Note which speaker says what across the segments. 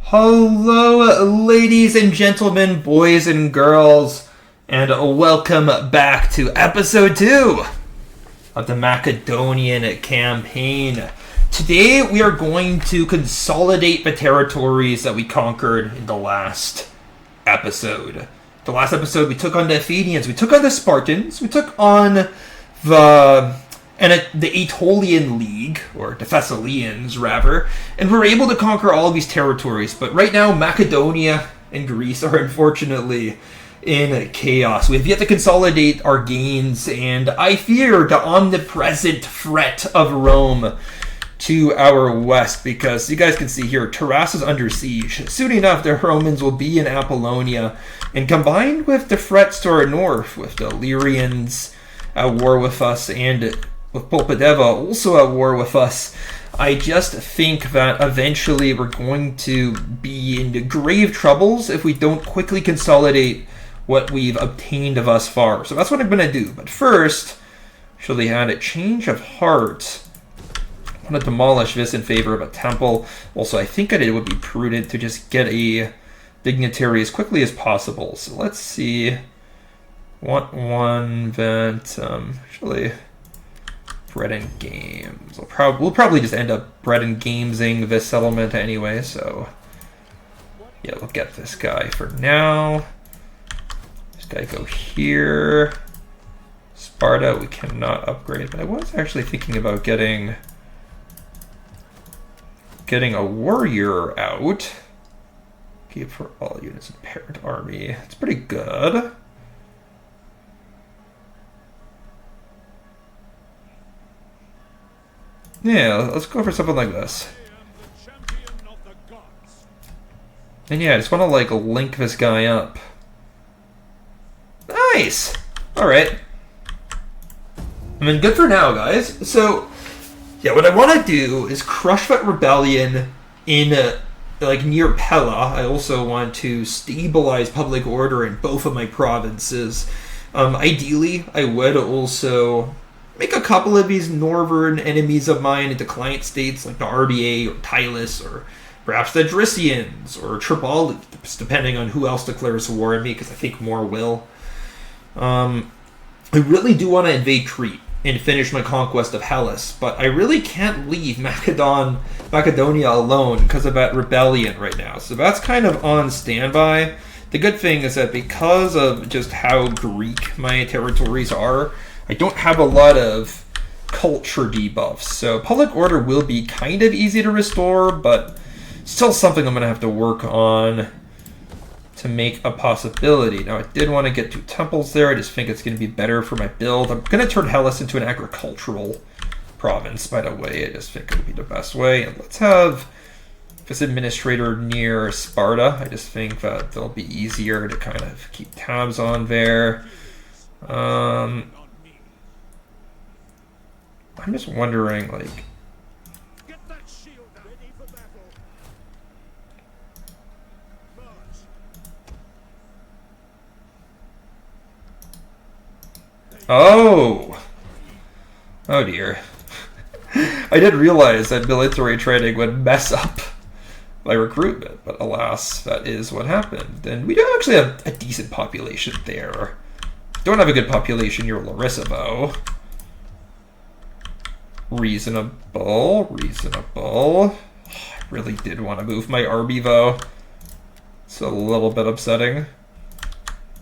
Speaker 1: Hello, ladies and gentlemen, boys and girls, and welcome back to episode 2 of the Macedonian campaign. Today we are going to consolidate the territories that we conquered in the last episode. The last episode we took on the Athenians, we took on the Spartans, we took on the Aetolian League, or the Thessalians, rather, and we were able to conquer all of these territories. But right now, Macedonia and Greece are unfortunately in chaos. We have yet to consolidate our gains, and I fear the omnipresent threat of Rome to our west, because you guys can see here, Taras is under siege. Soon enough, the Romans will be in Apollonia, and combined with the threats to our north, with the Illyrians at war with us, and with Popedeva also at war with us, I just think that eventually we're going to be into grave troubles if we don't quickly consolidate what we've obtained thus far. So that's what I'm going to do. But first, actually had a change of heart. I want to demolish this in favor of a temple. Also, I think that it would be prudent to just get a dignitary as quickly as possible. So let's see. Want one that actually bread and games. We'll probably just end up bread and gamesing this settlement anyway. So yeah, we'll get this guy for now. This guy go here. Sparta we cannot upgrade, but I was actually thinking about getting a warrior out. Keep for all units of parent army. It's pretty good. Yeah, let's go for something like this. And yeah, I just want to like link this guy up. Nice! Alright. I mean, good for now, guys. So, yeah, what I want to do is crush that rebellion in, like, near Pella. I also want to stabilize public order in both of my provinces. Ideally, I would also make a couple of these northern enemies of mine into client states like the Ardiaei or Tylis, or perhaps the Dricians or Tripoli, depending on who else declares war on me, because I think more will. I really do want to invade Crete and finish my conquest of Hellas, but I really can't leave Macedonia alone because of that rebellion right now. So that's kind of on standby. The good thing is that because of just how Greek my territories are, I don't have a lot of culture debuffs, so public order will be kind of easy to restore, but still something I'm going to have to work on to make a possibility. Now, I did want to get 2 temples there. I just think it's going to be better for my build. I'm going to turn Hellas into an agricultural province, by the way. I just think it would be the best way. And let's have this administrator near Sparta. I just think that they'll be easier to kind of keep tabs on there. I'm just wondering, like, oh dear. I did realize that military training would mess up my recruitment, but alas, that is what happened. And we do actually have a decent population there. Don't have a good population near Larissa, though. Reasonable. I really did want to move my army, though. It's a little bit upsetting.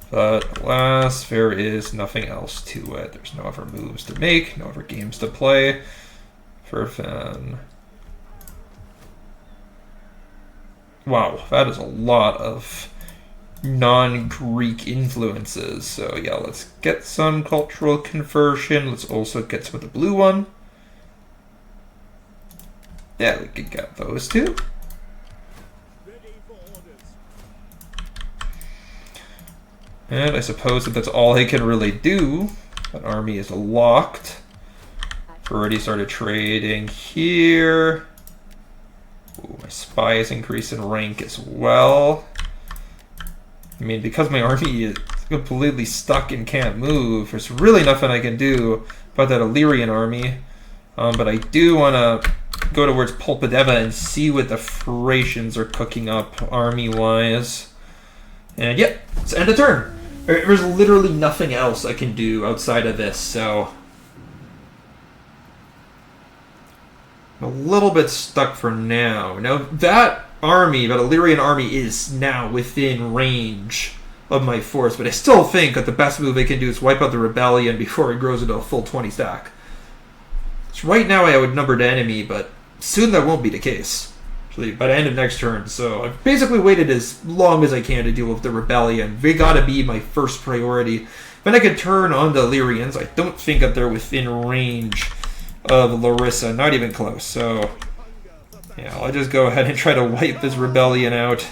Speaker 1: But alas, there is nothing else to it. There's no other moves to make, no other games to play. For fun. Wow, that is a lot of non-Greek influences. So yeah, let's get some cultural conversion. Let's also get some of the blue one. Yeah, we could get those 2. And I suppose that that's all I can really do. That army is locked. I've already started trading here. Ooh, my spy is increased in rank as well. I mean, because my army is completely stuck and can't move, there's really nothing I can do about that Illyrian army. But I do want to go towards Pulpadeva and see what the Thracians are cooking up army-wise. And yep, it's end of turn. There's literally nothing else I can do outside of this, so I'm a little bit stuck for now. Now that army, that Illyrian army, is now within range of my force, but I still think that the best move I can do is wipe out the rebellion before it grows into a full 20 stack. So right now I have outnumbered enemy, but soon that won't be the case. Actually, by the end of next turn, so I've basically waited as long as I can to deal with the rebellion. They gotta be my first priority. Then I can turn on the Illyrians. I don't think that they're within range of Larissa, not even close, so yeah, I'll just go ahead and try to wipe this rebellion out.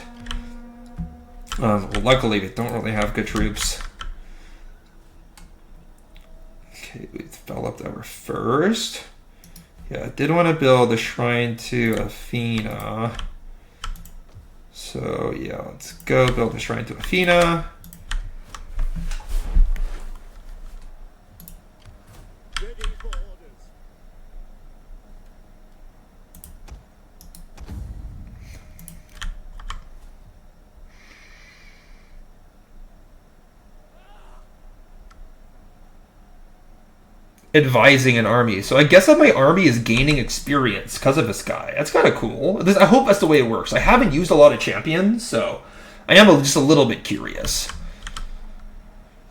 Speaker 1: Well, luckily, they don't really have good troops. Okay, we developed our first. Yeah, I did want to build a shrine to Athena. So, yeah, let's go build a shrine to Athena. Advising an army. So I guess that my army is gaining experience because of this guy. That's kind of cool. I hope that's the way it works. I haven't used a lot of champions, so I am just a little bit curious.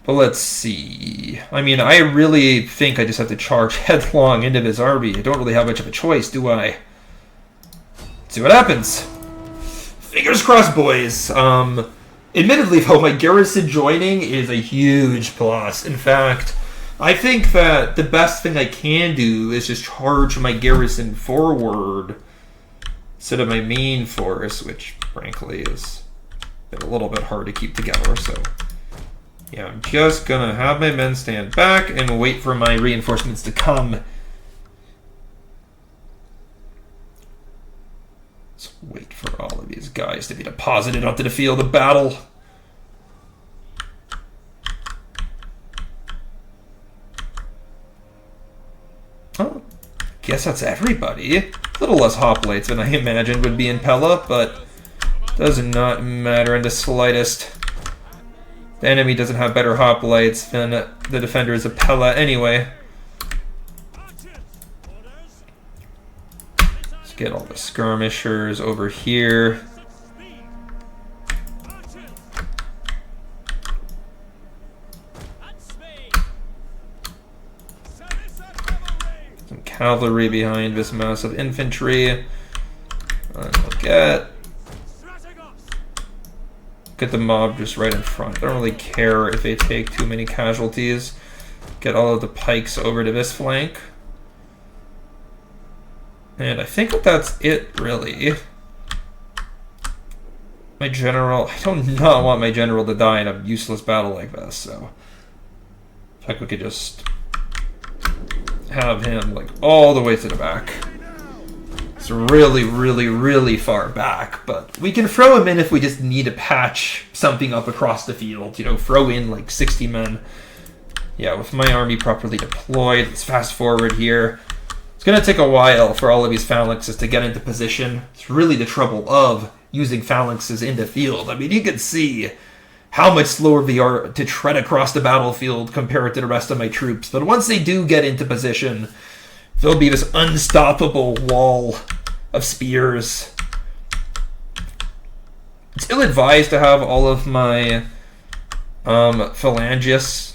Speaker 1: But let's see. I mean, I really think I just have to charge headlong into this army. I don't really have much of a choice, do I? Let's see what happens. Fingers crossed, boys. Admittedly, though, my garrison joining is a huge plus. In fact, I think that the best thing I can do is just charge my garrison forward instead of my main force, which frankly is a little bit hard to keep together. So yeah, I'm just gonna have my men stand back and wait for my reinforcements to come. Let's wait for all of these guys to be deposited onto the field of battle. Oh, guess that's everybody. A little less hoplites than I imagined would be in Pella, but does not matter in the slightest. The enemy doesn't have better hoplites than the defenders of Pella anyway. Let's get all the skirmishers over here. Cavalry behind this massive infantry. And we'll get the mob just right in front. I don't really care if they take too many casualties. Get all of the pikes over to this flank. And I think that that's it, really. My general... I do not want my general to die in a useless battle like this, so... In fact, we could just have him like all the way to the back. It's really, really, really far back, but we can throw him in if we just need to patch something up across the field. You know, throw in like 60 men. Yeah, with my army properly deployed, let's fast forward here. It's going to take a while for all of these phalanxes to get into position. It's really the trouble of using phalanxes in the field. I mean, you can see how much slower they are to tread across the battlefield compared to the rest of my troops. But once they do get into position, there'll be this unstoppable wall of spears. It's ill-advised to have all of my phalangists,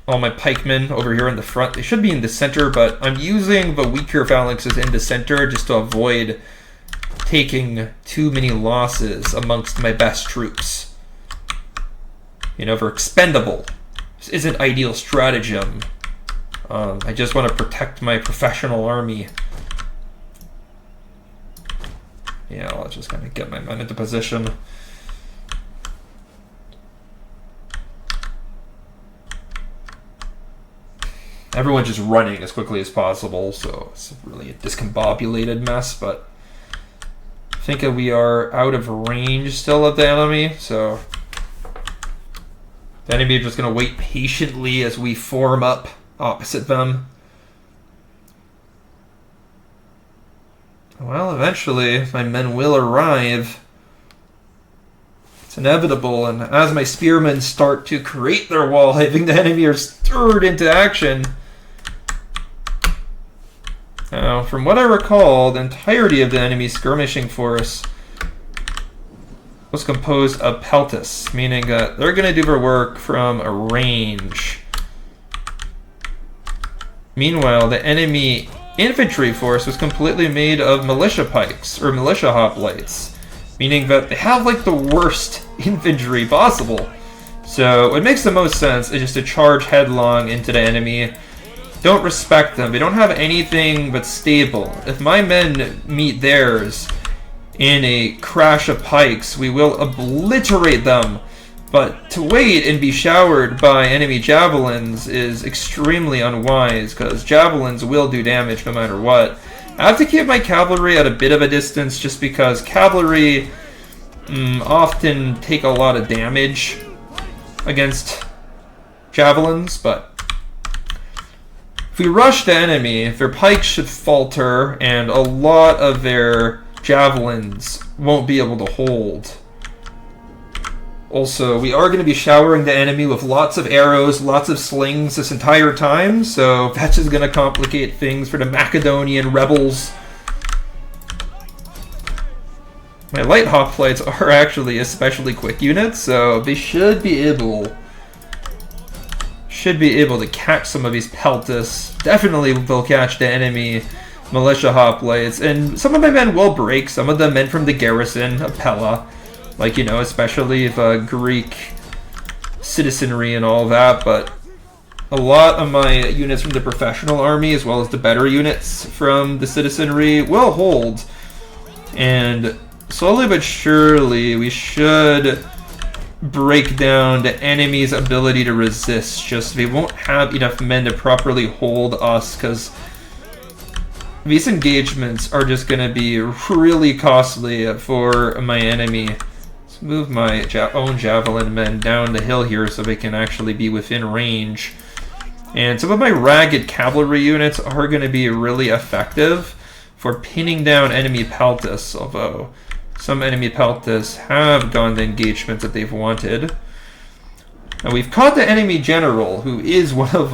Speaker 1: all my pikemen over here in the front. They should be in the center, but I'm using the weaker phalanxes in the center just to avoid taking too many losses amongst my best troops. You know, they're expendable. This isn't ideal stratagem. I just want to protect my professional army. Yeah, let's just kind of get my men into position. Everyone's just running as quickly as possible, so it's really a discombobulated mess, but I think that we are out of range still of the enemy, so the enemy is just going to wait patiently as we form up opposite them. Well, eventually my men will arrive. It's inevitable, and as my spearmen start to create their wall, I think the enemy are stirred into action. Now, from what I recall, the entirety of the enemy skirmishing force was composed of peltis, meaning that they're going to do their work from a range. Meanwhile, the enemy infantry force was completely made of militia pikes, or militia hoplites, meaning that they have like the worst infantry possible. So what makes the most sense is just to charge headlong into the enemy. Don't respect them. They don't have anything but stable. If my men meet theirs in a crash of pikes, we will obliterate them. But to wait and be showered by enemy javelins is extremely unwise, because javelins will do damage no matter what. I have to keep my cavalry at a bit of a distance just because cavalry often take a lot of damage against javelins, but if we rush the enemy, their pikes should falter and a lot of their javelins won't be able to hold. Also, we are going to be showering the enemy with lots of arrows, lots of slings this entire time, so that's just going to complicate things for the Macedonian rebels. My light hoplites are actually especially quick units, so they should be able to catch some of these peltis. Definitely they'll catch the enemy militia hoplites, and some of my men will break. Some of the men from the garrison of Pella, like, you know, especially the Greek citizenry and all that, but a lot of my units from the professional army, as well as the better units from the citizenry, will hold. And slowly but surely, we should break down the enemy's ability to resist. Just they won't have enough men to properly hold us, because these engagements are just going to be really costly for my enemy. Let's move my own javelin men down the hill here so they can actually be within range. And some of my ragged cavalry units are going to be really effective for pinning down enemy peltis, although some enemy peltis have gone the engagements that they've wanted. And we've caught the enemy general, who is one of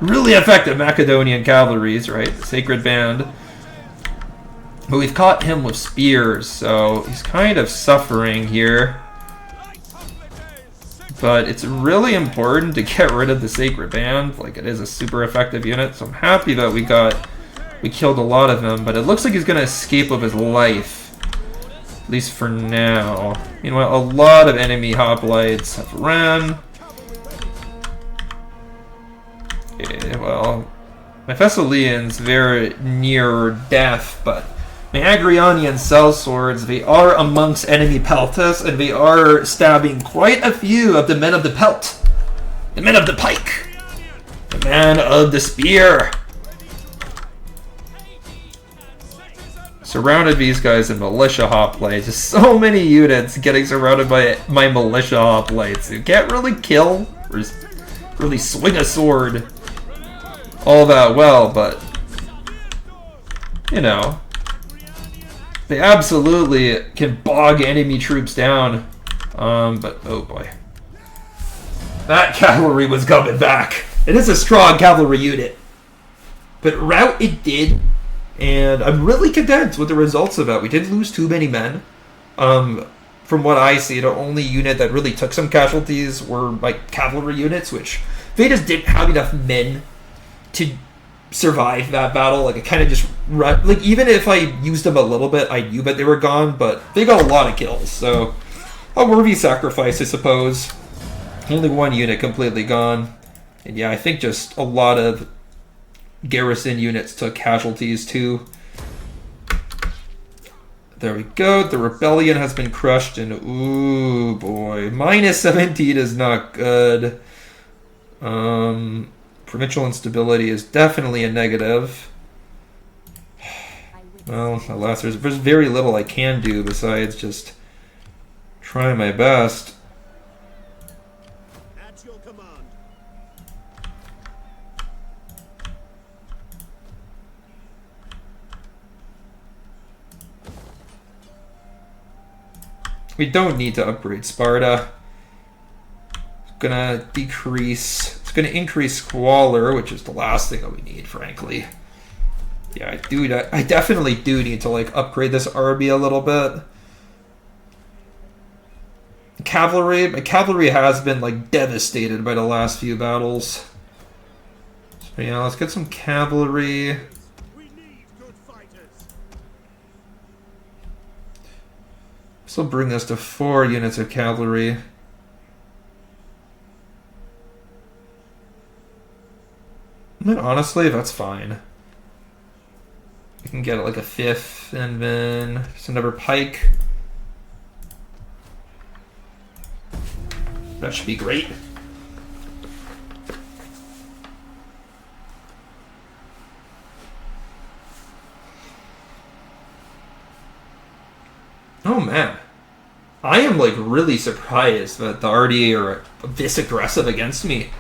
Speaker 1: really effective Macedonian cavalries, right? The Sacred Band. But we've caught him with spears, so he's kind of suffering here. But it's really important to get rid of the Sacred Band. Like, it is a super effective unit, so I'm happy that we killed a lot of him. But it looks like he's going to escape with his life, at least for now. Meanwhile, a lot of enemy hoplites have ran. Okay, well, my Thessalians, they're near death, but my Agrionian sellswords, they are amongst enemy peltis, and they are stabbing quite a few of the men of the pelt, the men of the pike, the man of the spear. Surrounded these guys in militia hoplites. Just so many units getting surrounded by my militia hoplites who can't really kill or just really swing a sword all that well, but you know, they absolutely can bog enemy troops down. But oh boy, that cavalry was coming back. It is a strong cavalry unit, but rout it did, and I'm really content with the results of that. We didn't lose too many men. From what I see, the only unit that really took some casualties were like cavalry units, which they just didn't have enough men to survive that battle. Like, it kind of just run, like, even if I used them a little bit, I knew that they were gone, but they got a lot of kills, so a worthy sacrifice, I suppose. Only one unit completely gone, and yeah, I think just a lot of garrison units took casualties too. There we go. The rebellion has been crushed, and ooh boy, minus 17 is not good. Provincial instability is definitely a negative. Well, alas, there's very little I can do besides just try my best.
Speaker 2: At your command.
Speaker 1: We don't need to upgrade Sparta. It's gonna decrease. It's gonna increase Squalor, which is the last thing that we need, frankly. Yeah, I definitely do need to like upgrade this army a little bit. Cavalry, my cavalry has been like devastated by the last few battles. So yeah, let's get some cavalry. This will bring us to 4 units of cavalry. And honestly, that's fine. We can get like a 5th, and then just another pike. That should be great. Oh man, I am like really surprised that the Ardiaei are this aggressive against me.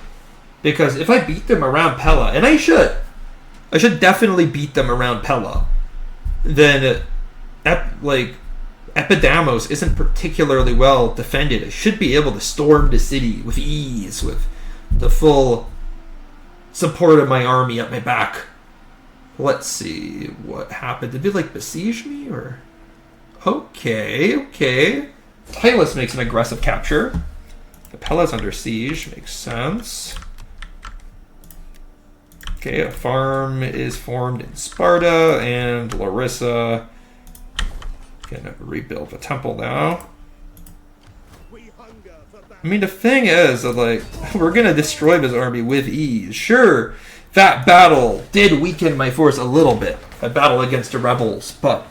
Speaker 1: Because if I beat them around Pella, and I should definitely beat them around Pella, then Epidamos isn't particularly well defended. I should be able to storm the city with ease, with the full support of my army at my back. Let's see what happened. Did they like besiege me or? Okay. Tylis makes an aggressive capture. Capella's under siege, makes sense. Okay, a farm is formed in Sparta, and Larissa gonna rebuild the temple now. I mean, the thing is that, like, we're gonna destroy this army with ease. Sure, that battle did weaken my force a little bit, a battle against the rebels, but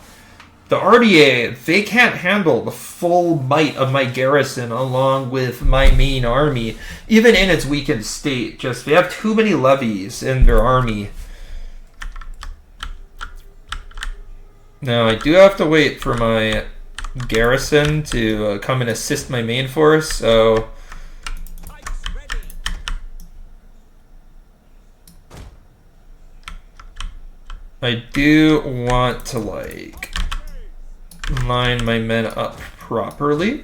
Speaker 1: the Ardiaei, they can't handle the full might of my garrison along with my main army, even in its weakened state. Just, they have too many levies in their army. Now, I do have to wait for my garrison to come and assist my main force, so I do want to, like, line my men up properly.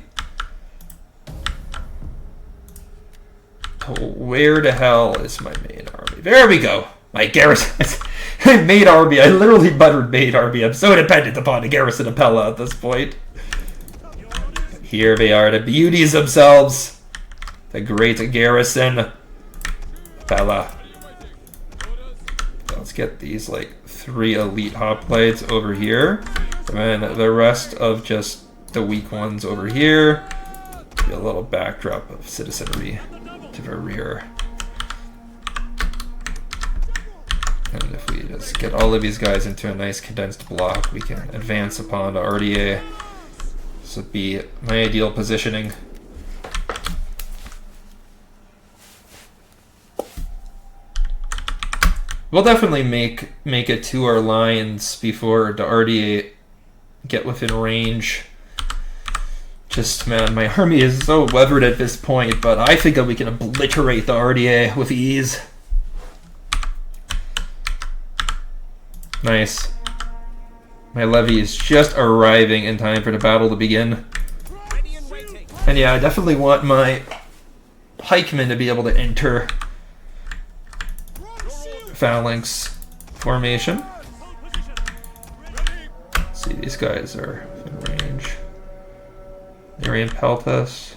Speaker 1: Where the hell is my main army? There we go. My garrison. Main army. I literally buttered main army. I'm so dependent upon the garrison of Pella at this point. Here they are, the beauties themselves. The great garrison. Pella. Let's get these, like, 3 elite hoplites over here. And the rest of just the weak ones over here. Be a little backdrop of citizenry to the rear. And if we just get all of these guys into a nice condensed block, we can advance upon the Ardiaei. This would be my ideal positioning. We'll definitely make it to our lines before the Ardiaei get within range. Just, man, my army is so weathered at this point, but I think that we can obliterate the Ardiaei with ease. Nice. My levy is just arriving in time for the battle to begin. And yeah, I definitely want my pikemen to be able to enter phalanx formation. Let's see, these guys are in range. They're in Peltas.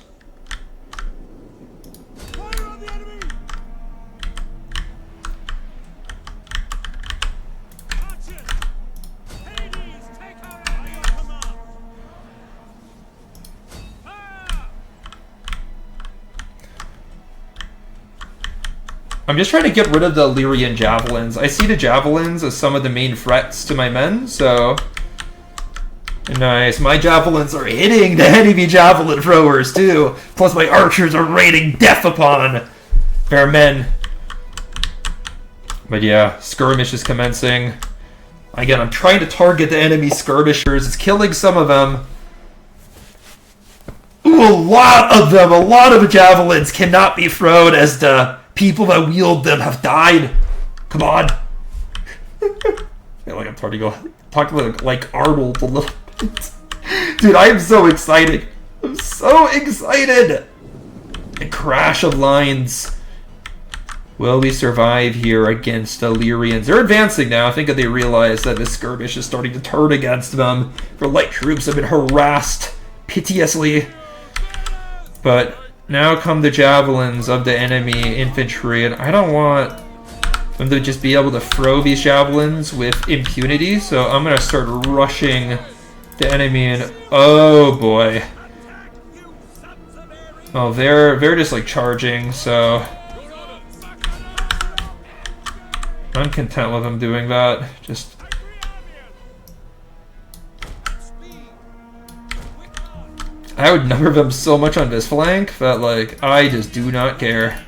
Speaker 1: I'm just trying to get rid of the Illyrian javelins. I see the javelins as some of the main threats to my men, so nice. My javelins are hitting the enemy javelin throwers too. Plus my archers are raining death upon their men. But yeah, skirmish is commencing. Again, I'm trying to target the enemy skirmishers. It's killing some of them. Ooh, a lot of them. A lot of the javelins cannot be thrown as the people that wield them have died. Come on. I feel like I'm talking like Arnold a little bit. Dude, I am so excited. I'm so excited! A crash of lines. Will we survive here against Illyrians? They're advancing now. I think that they realize that this skirmish is starting to turn against them. Their light troops have been harassed piteously. But now come the javelins of the enemy infantry, and I don't want them to just be able to throw these javelins with impunity, so I'm going to start rushing the enemy, and oh boy. Oh, they're just like charging, so I'm content with them doing that. Just I would number them so much on this flank that like I just do not care.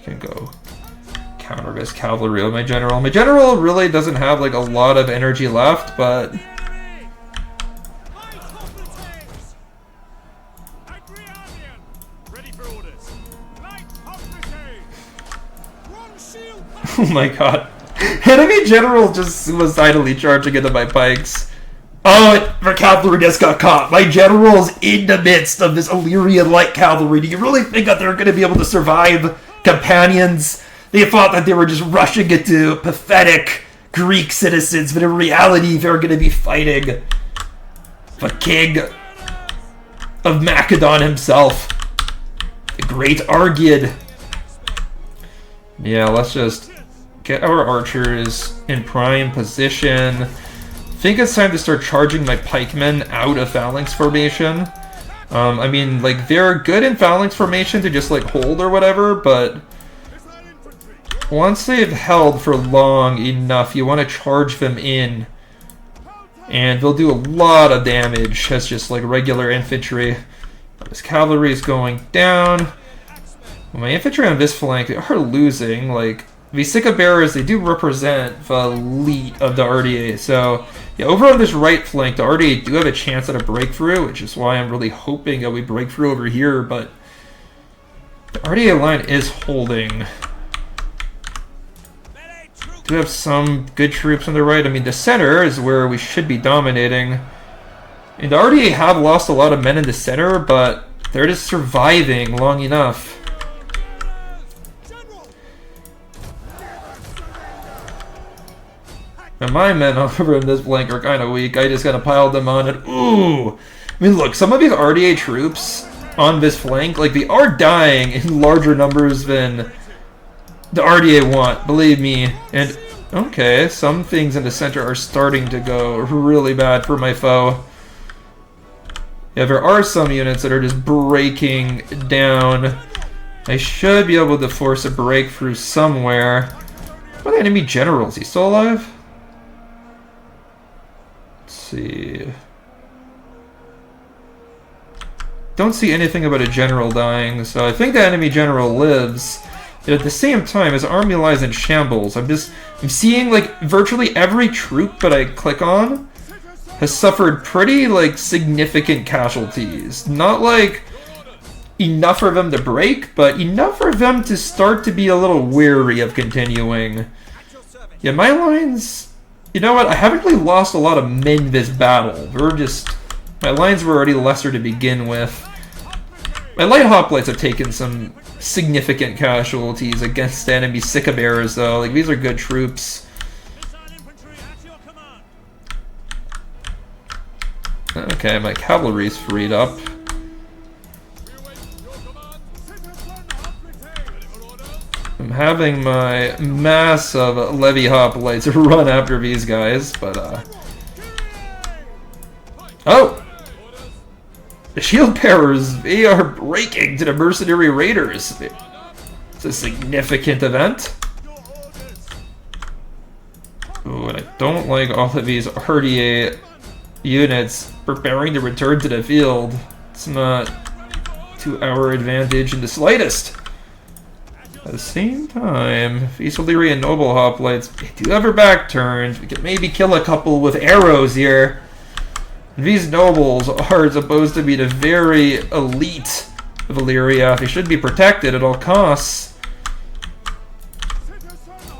Speaker 1: Can go counter this cavalry with my general. My general really doesn't have like a lot of energy left, but oh my god. Enemy general just suicidally charging into my pikes. Oh, the cavalry just got caught. My general's in the midst of this Illyrian light cavalry. Do you really think that they're going to be able to survive? Companions? They thought that they were just rushing into pathetic Greek citizens, but in reality they're going to be fighting the king of Macedon himself, the great Ardiaei. Yeah, let's just get our archers in prime position. I think it's time to start charging my pikemen out of phalanx formation. I mean, like, they're good in phalanx formation to just, like, hold or whatever, but once they've held for long enough, you want to charge them in, and they'll do a lot of damage as just, like, regular infantry. This cavalry is going down. My infantry on this flank, they are losing. Like, the Sika bearers, they do represent the elite of the Ardiaei, so yeah, over on this right flank, the Ardiaei do have a chance at a breakthrough, which is why I'm really hoping that we break through over here, but the Ardiaei line is holding. Do have some good troops on the right. I mean, the center is where we should be dominating. And the Ardiaei have lost a lot of men in the center, but they're just surviving long enough. And my men over in this flank are kind of weak. I just gotta pile them on, and ooh! I mean, look, some of these Ardiaei troops on this flank, like, they are dying in larger numbers than the Ardiaei want, believe me. And, okay, some things in the center are starting to go really bad for my foe. Yeah, there are some units that are just breaking down. I should be able to force a breakthrough somewhere. What are the enemy generals? Is he still alive? See. Don't see anything about a general dying, so I think the enemy general lives. Yet at the same time, his army lies in shambles. I'm seeing like virtually every troop that I click on has suffered pretty like significant casualties. Not like enough for them to break, but enough for them to start to be a little weary of continuing. Yeah, my lines. You know what? I haven't really lost a lot of men this battle. My lines were already lesser to begin with. My light hoplites have taken some significant casualties against the enemy Sika bearers, though. Like, these are good troops. Okay, my cavalry's freed up. I'm having my massive levy hoplites run after these guys, but oh! The shield bearers, they are breaking to the mercenary raiders. It's a significant event. Ooh, and I don't like all of these Ardiaei units preparing to return to the field. It's not to our advantage in the slightest. At the same time, these Illyrian noble hoplites, they do have their back turned. We could maybe kill a couple with arrows here. These nobles are supposed to be the very elite of Illyria. They should be protected at all costs.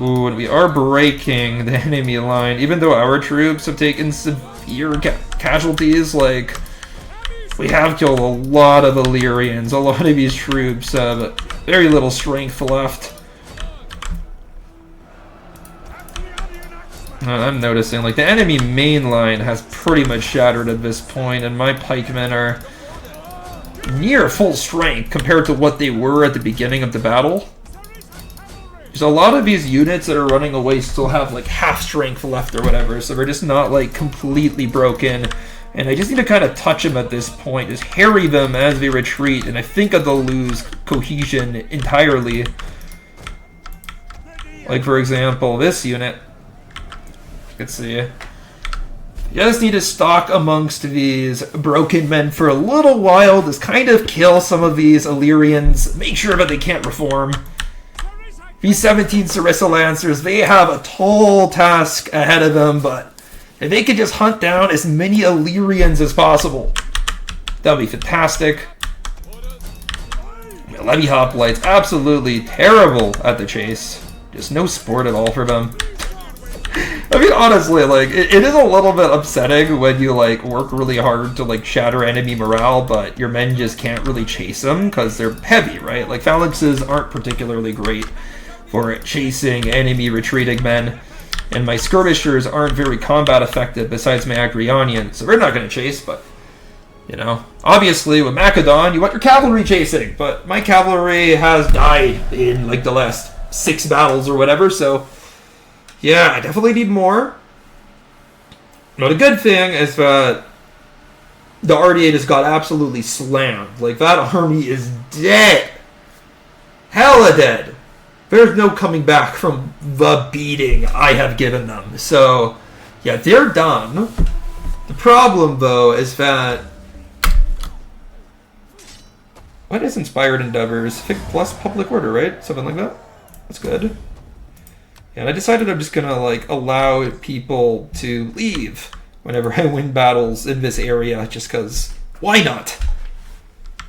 Speaker 1: Ooh, and we are breaking the enemy line. Even though our troops have taken severe casualties, like, we have killed a lot of Illyrians. A lot of these troops have very little strength left. I'm noticing, like, the enemy main line has pretty much shattered at this point, and my pikemen are near full strength compared to what they were at the beginning of the battle. There's a lot of these units that are running away still have, like, half strength left or whatever, so they're just not, like, completely broken. And I just need to kind of touch them at this point, just harry them as they retreat, and I think that they'll lose cohesion entirely. Like, for example, this unit. Let's see. You just need to stalk amongst these broken men for a little while, just kind of kill some of these Illyrians, make sure that they can't reform. These 17 Sarissa Lancers, they have a tall task ahead of them, but if they could just hunt down as many Illyrians as possible, that would be fantastic. Levy Hoplites, absolutely terrible at the chase. Just no sport at all for them. I mean, honestly, like, it is a little bit upsetting when you, like, work really hard to, like, shatter enemy morale, but your men just can't really chase them because they're heavy, right? Like, phalanxes aren't particularly great for chasing enemy retreating men, and my skirmishers aren't very combat effective besides my Agrionian, so they're not going to chase, but, you know, obviously with Macedon, you want your cavalry chasing, but my cavalry has died in, like, the last 6 battles or whatever, so yeah, I definitely need more. But a good thing is that the Ardiaei just got absolutely slammed. Like, that army is dead. Hella dead. There's no coming back from the beating I have given them. So, yeah, they're done. The problem, though, is that... What is Inspired Endeavors? Fic plus Public Order, right? Something like that? That's good. And I decided I'm just going to, like, allow people to leave whenever I win battles in this area, just because, why not?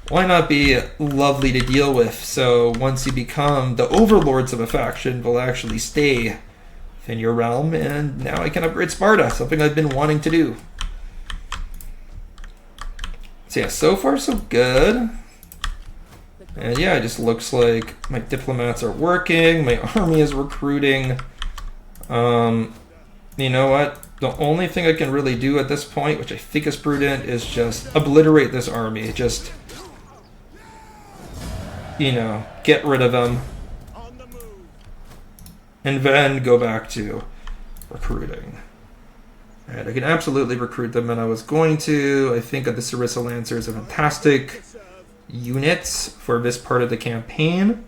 Speaker 1: Why not be lovely to deal with? So once you become the overlords of a faction, they'll actually stay within your realm, and now I can upgrade Sparta, something I've been wanting to do. So yeah, so far so good. And yeah, it just looks like my diplomats are working, my army is recruiting. You know what? The only thing I can really do at this point, which I think is prudent, is just obliterate this army. Just, you know, get rid of them. And then go back to recruiting. Alright, I can absolutely recruit them, and I was going to. I think that the Sarissa Lancers are fantastic units for this part of the campaign.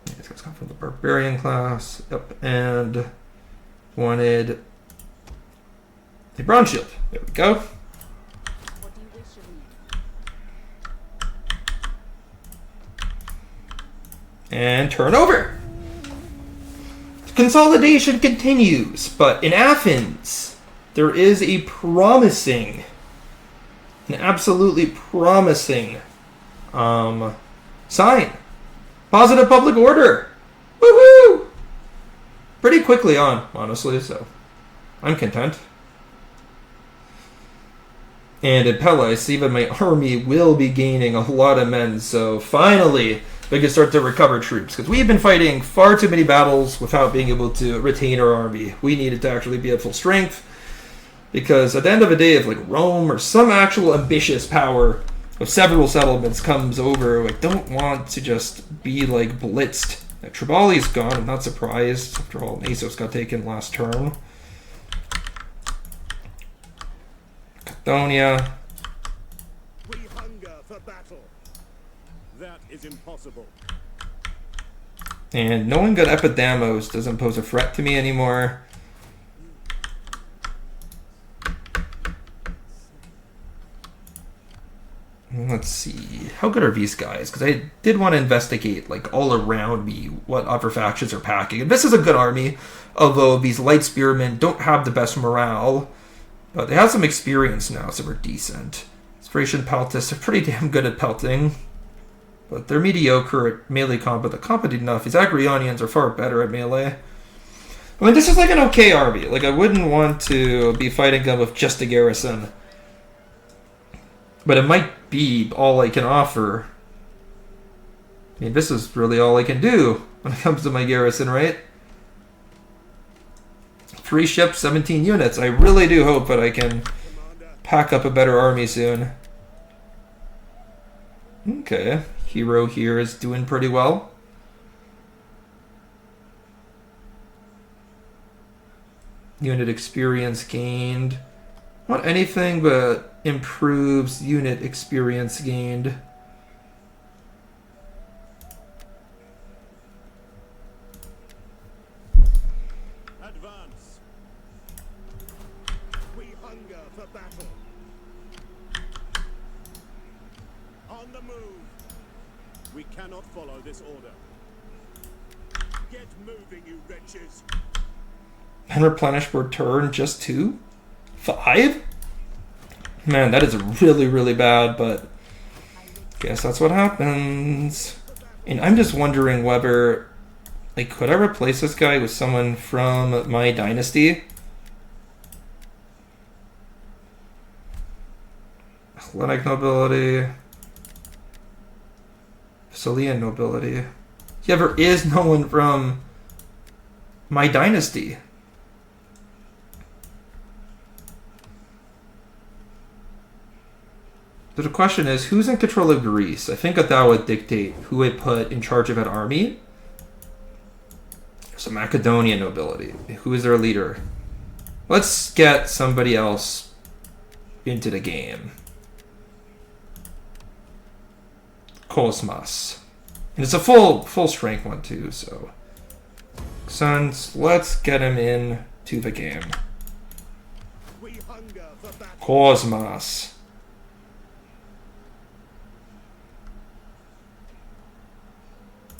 Speaker 1: These guys come from the barbarian class. Yep, and wanted a bronze shield. There we go. And turn over. Consolidation continues, but in Athens, there is a promising, an absolutely promising sign. Positive public order. Woohoo! Pretty quickly on, honestly, so I'm content. And in Pella, I see that my army will be gaining a lot of men, so finally we can start to recover troops, because we've been fighting far too many battles without being able to retain our army. We needed to actually be at full strength, because at the end of the day, if like Rome or some actual ambitious power of several settlements comes over, I don't want to just be like blitzed. Now, Tribali's gone, I'm not surprised. After all, Nasos got taken last turn. Cathonia.
Speaker 2: We hunger for battle. That is impossible.
Speaker 1: And knowing that Epidamos doesn't pose a threat to me anymore. Let's see. How good are these guys? Because I did want to investigate, like, all around me what other factions are packing. And this is a good army, although these light spearmen don't have the best morale. But they have some experience now, so we're decent. Thracian Peltis are pretty damn good at pelting. But they're mediocre at melee combat. The competent enough. These Agrionians are far better at melee. I mean, this is like an okay army. Like, I wouldn't want to be fighting them with just a garrison. But it might be all I can offer. I mean, this is really all I can do when it comes to my garrison, right? 3 ships, 17 units. I really do hope that I can pack up a better army soon. Okay. Hero here is doing pretty well. Unit experience gained. Not anything but improves unit experience gained.
Speaker 2: Advance. We hunger for battle. On the move. We cannot follow this order. Get moving, you wretches.
Speaker 1: And replenish per turn, just 2? 5? Man, that is really, really bad, but guess that's what happens. And I'm just wondering whether, like, could I replace this guy with someone from my dynasty? Hellenic nobility. Salian nobility. Yeah, there is no one from my dynasty. So the question is, who's in control of Greece? I think that would dictate who I put in charge of an army. There's a Macedonian nobility. Who is their leader? Let's get somebody else into the game. Cosmas. And it's a full strength one too, so. Sons, let's get him in to the game. Cosmas.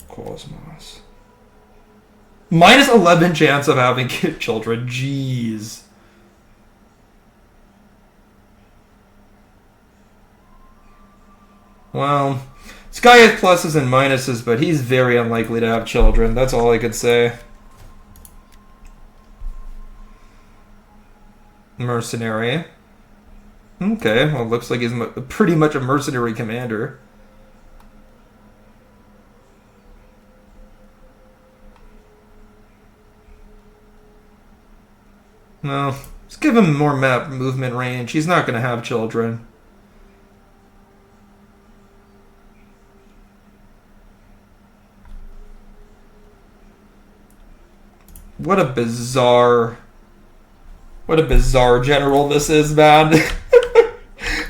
Speaker 1: Cosmos. Minus 11 chance of having children. Jeez. Well, this guy has pluses and minuses, but he's very unlikely to have children. That's all I could say. Mercenary. Okay, well, looks like he's pretty much a mercenary commander. No, just give him more map movement range. He's not going to have children. What a bizarre general this is, man.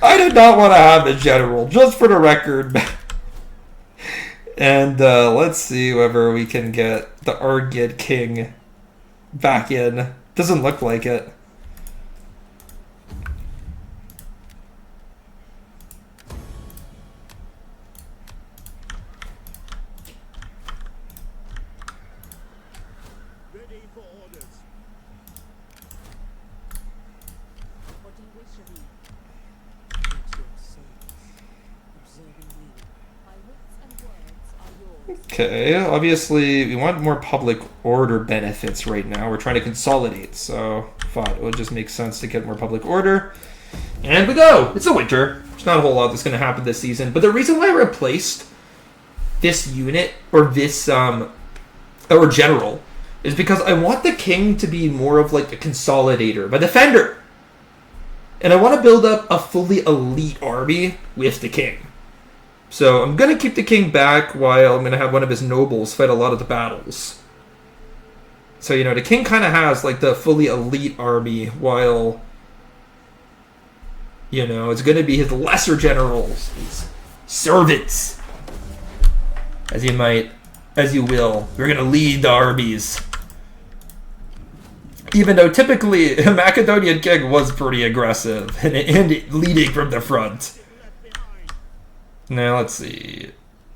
Speaker 1: I did not want to have a general, just for the record. And let's see whether we can get the Ardiaei king back in. Doesn't look like it.
Speaker 2: Ready for orders.
Speaker 3: What do you wish of me? Observing me. My wits and words are yours.
Speaker 1: Okay, obviously we want more public order benefits right now. We're trying to consolidate, so I thought it would just make sense to get more public order. And we go! It's a winter. There's not a whole lot that's going to happen this season. But the reason why I replaced this unit, or this, or general, is because I want the king to be more of like a consolidator, a defender. And I want to build up a fully elite army with the king. So I'm going to keep the king back while I'm going to have one of his nobles fight a lot of the battles. So, you know, the king kind of has like the fully elite army while, you know, it's going to be his lesser generals, his servants, as you will. We're going to lead the armies. Even though typically a Macedonian king was pretty aggressive and leading from the front. Now, let's see.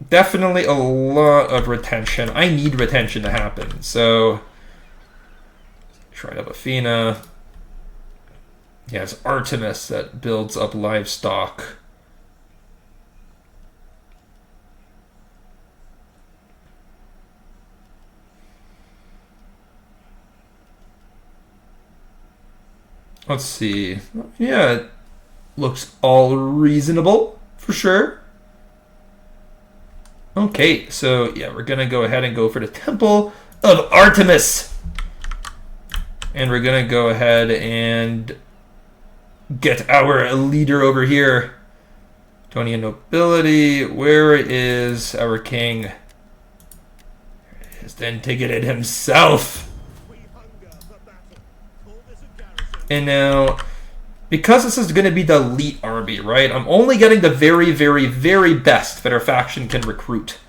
Speaker 1: Definitely a lot of retention. I need retention to happen. So, try up Athena. Yeah, it's Artemis that builds up livestock. Let's see. Yeah, it looks all reasonable for sure. Okay, so yeah, we're gonna go ahead and go for the Temple of Artemis. And we're gonna go ahead and get our leader over here. Macedonian nobility, where is our king? There it is, then ticketed himself. And now, because this is going to be the elite army, right? I'm only getting the very, very, very best that our faction can recruit.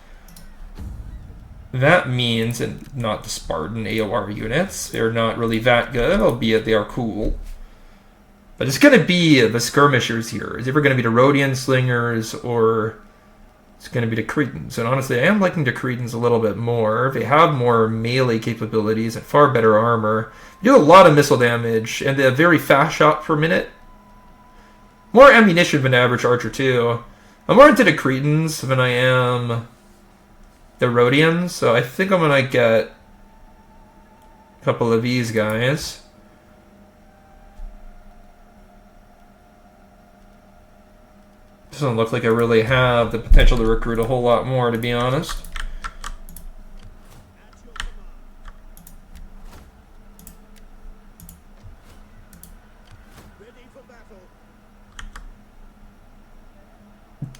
Speaker 1: That means, and not the Spartan AOR units, they're not really that good, albeit they are cool. But it's going to be the skirmishers here. It's either going to be the Rhodian slingers or it's going to be the Cretans. And honestly, I am liking the Cretans a little bit more. They have more melee capabilities and far better armor. They do a lot of missile damage and they have very fast shot per minute. More ammunition than the average archer too. I'm more into the Cretans than I am the Rhodians. So I think I'm going to get a couple of these guys. Doesn't look like I really have the potential to recruit a whole lot more, to be honest.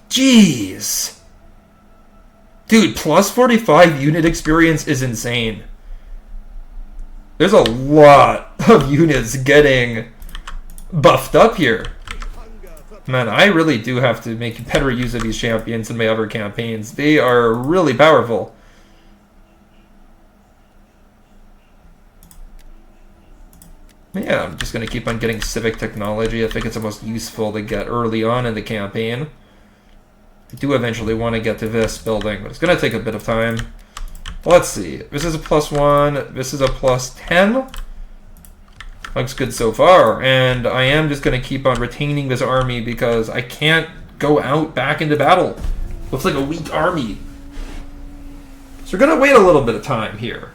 Speaker 1: Jeez! Dude, plus 45 unit experience is insane. There's a lot of units getting buffed up here. Man, I really do have to make better use of these champions in my other campaigns. They are really powerful. Yeah, I'm just going to keep on getting civic technology. I think it's the most useful to get early on in the campaign. I do eventually want to get to this building, but it's going to take a bit of time. Let's see. This is a +1. This is a +10. Looks good so far, and I am just going to keep on retaining this army because I can't go out back into battle. Looks like a weak army. So we're going to wait a little bit of time here.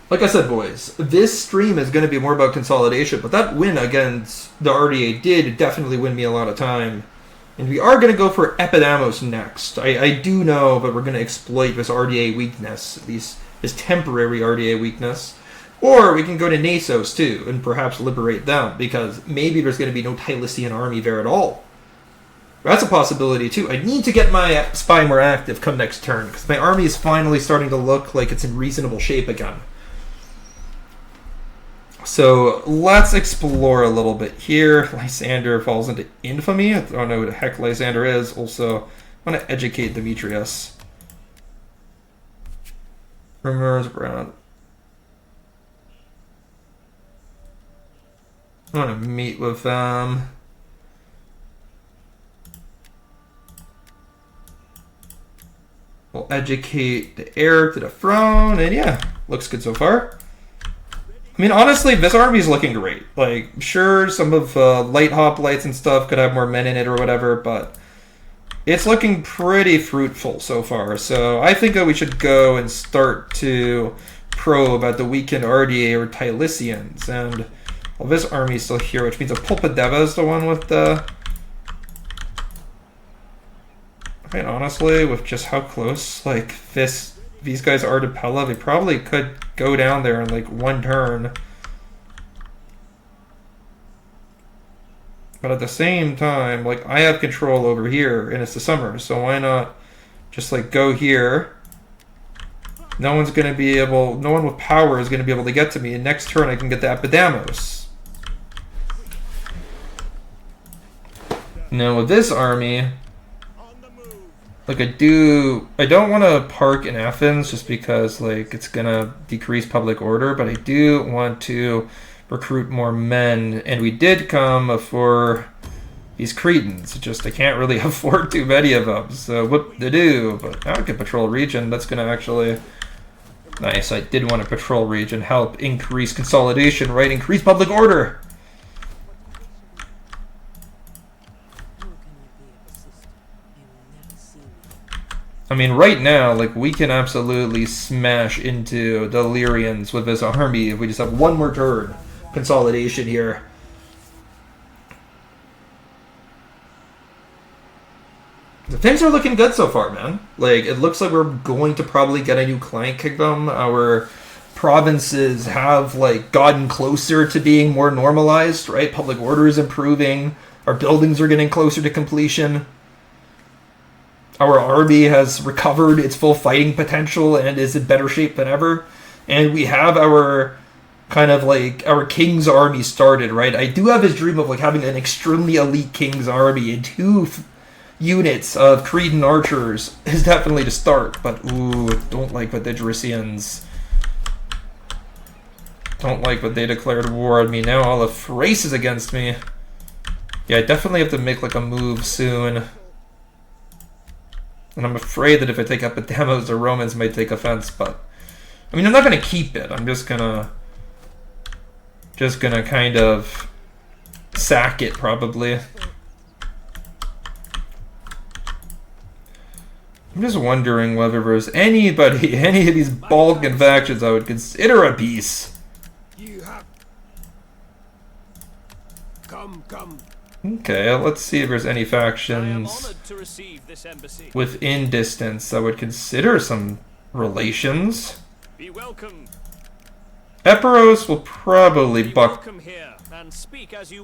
Speaker 1: Like I said, boys, this stream is going to be more about consolidation, but that win against the Ardiaei did definitely win me a lot of time. And we are going to go for Epidamos next. I do know that we're going to exploit this Ardiaei weakness, this temporary Ardiaei weakness. Or we can go to Nasos too, and perhaps liberate them, because maybe there's going to be no Tylisian army there at all. That's a possibility too. I need to get my spy more active come next turn, because my army is finally starting to look like it's in reasonable shape again. So let's explore a little bit here. Lysander falls into infamy. I don't know who the heck Lysander is. Also, I want to educate Demetrius. Rumors around. I want to meet with them. We'll educate the heir to the throne, and yeah, looks good so far. I mean, honestly, this army is looking great. Like, sure, some of light hoplites and stuff could have more men in it or whatever, but it's looking pretty fruitful so far. So I think that we should go and start to probe at the weakened Ardiaei or Tylisians, and well, this army is still here, which means a Pulpadeva is the one with the... I mean, honestly, with just how close, like, these guys are to Pella, they probably could go down there in, like, one turn. But at the same time, like, I have control over here, and it's the summer, so why not just, like, go here? No one's going to be able... No one with power is going to be able to get to me, and next turn I can get the Epidamos. Now with this army, like I don't want to park in Athens just because like it's gonna decrease public order, but I do want to recruit more men, and we did come for these Cretans. Just I can't really afford too many of them, so what to do? But now I can patrol region. That's gonna actually nice. I did want to patrol region, help increase consolidation, right? Increase public order. I mean, right now, like, we can absolutely smash into the Illyrians with this army if we just have one more turn consolidation here. Things are looking good so far, man. Like, it looks like we're going to probably get a new client kingdom. Our provinces have, like, gotten closer to being more normalized, right? Public order is improving. Our buildings are getting closer to completion. Our army has recovered its full fighting potential and is in better shape than ever. And we have our kind of like our king's army started, right? I do have this dream of like having an extremely elite king's army and two units of Cretan archers is definitely to start. But ooh, don't like what the Drisians. Don't like what they declared war on me. Now all of Thrace is against me. Yeah, I definitely have to make like a move soon. And I'm afraid that if I take up Epidemos, the Romans might take offense, but I mean I'm not gonna keep it. I'm just gonna kind of sack it probably. I'm just wondering whether there's any of these Balkan factions I would consider a peace.
Speaker 2: You have come.
Speaker 1: Okay, let's see if there's any factions within distance that would consider some relations.
Speaker 2: Be welcome.
Speaker 1: Epiros will probably buck.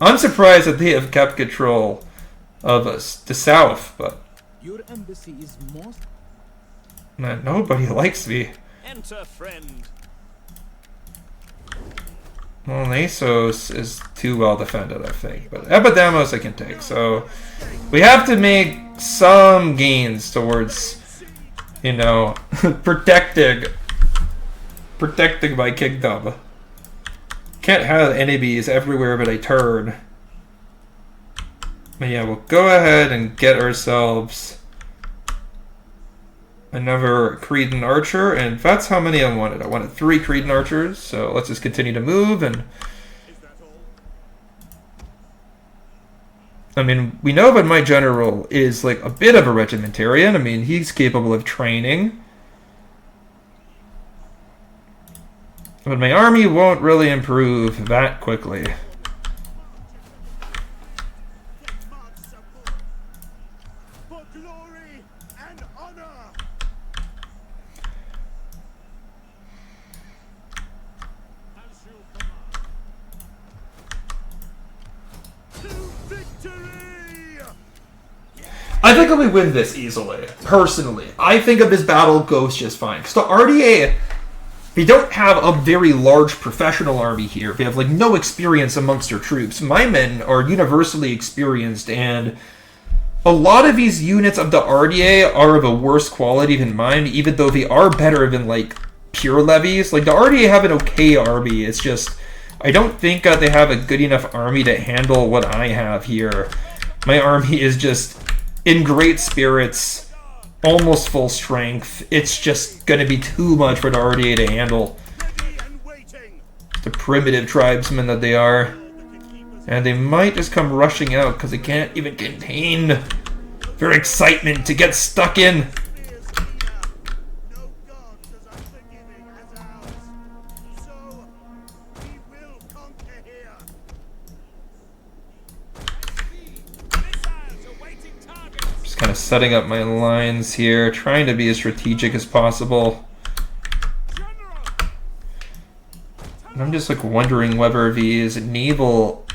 Speaker 1: I'm surprised that they have kept control of us, the south, but
Speaker 4: Your embassy is most...
Speaker 1: man, nobody likes me.
Speaker 2: Enter, friend.
Speaker 1: Well, Nasos is too well defended, I think, but Epidemos I can take. So we have to make some gains towards, you know, protecting my kingdom. Can't have enemies everywhere but I turn. But yeah, we'll go ahead and get ourselves another Cretan archer, and that's how many I wanted. I wanted 3 Cretan archers, so let's just continue to move. And I mean, we know that my general is like a bit of a regimentarian. I mean, he's capable of training. But my army won't really improve that quickly.
Speaker 2: For glory and honor. As you command. To victory!
Speaker 1: I think we win this easily, personally. I think if this battle goes just fine. Because the Ardiaei, they don't have a very large professional army here. They have like no experience amongst their troops. My men are universally experienced, and a lot of these units of the Ardiaei are of a worse quality than mine, even though they are better than like pure levies. Like the Ardiaei have an okay army. It's just I don't think they have a good enough army to handle what I have here. My army is just in great spirits. Almost full strength. It's just gonna be too much for the Ardiaei to handle. The primitive tribesmen that they are. And they might just come rushing out because they can't even contain their excitement to get stuck in. Kind of setting up my lines here, trying to be as strategic as possible. And I'm just like wondering whether these naval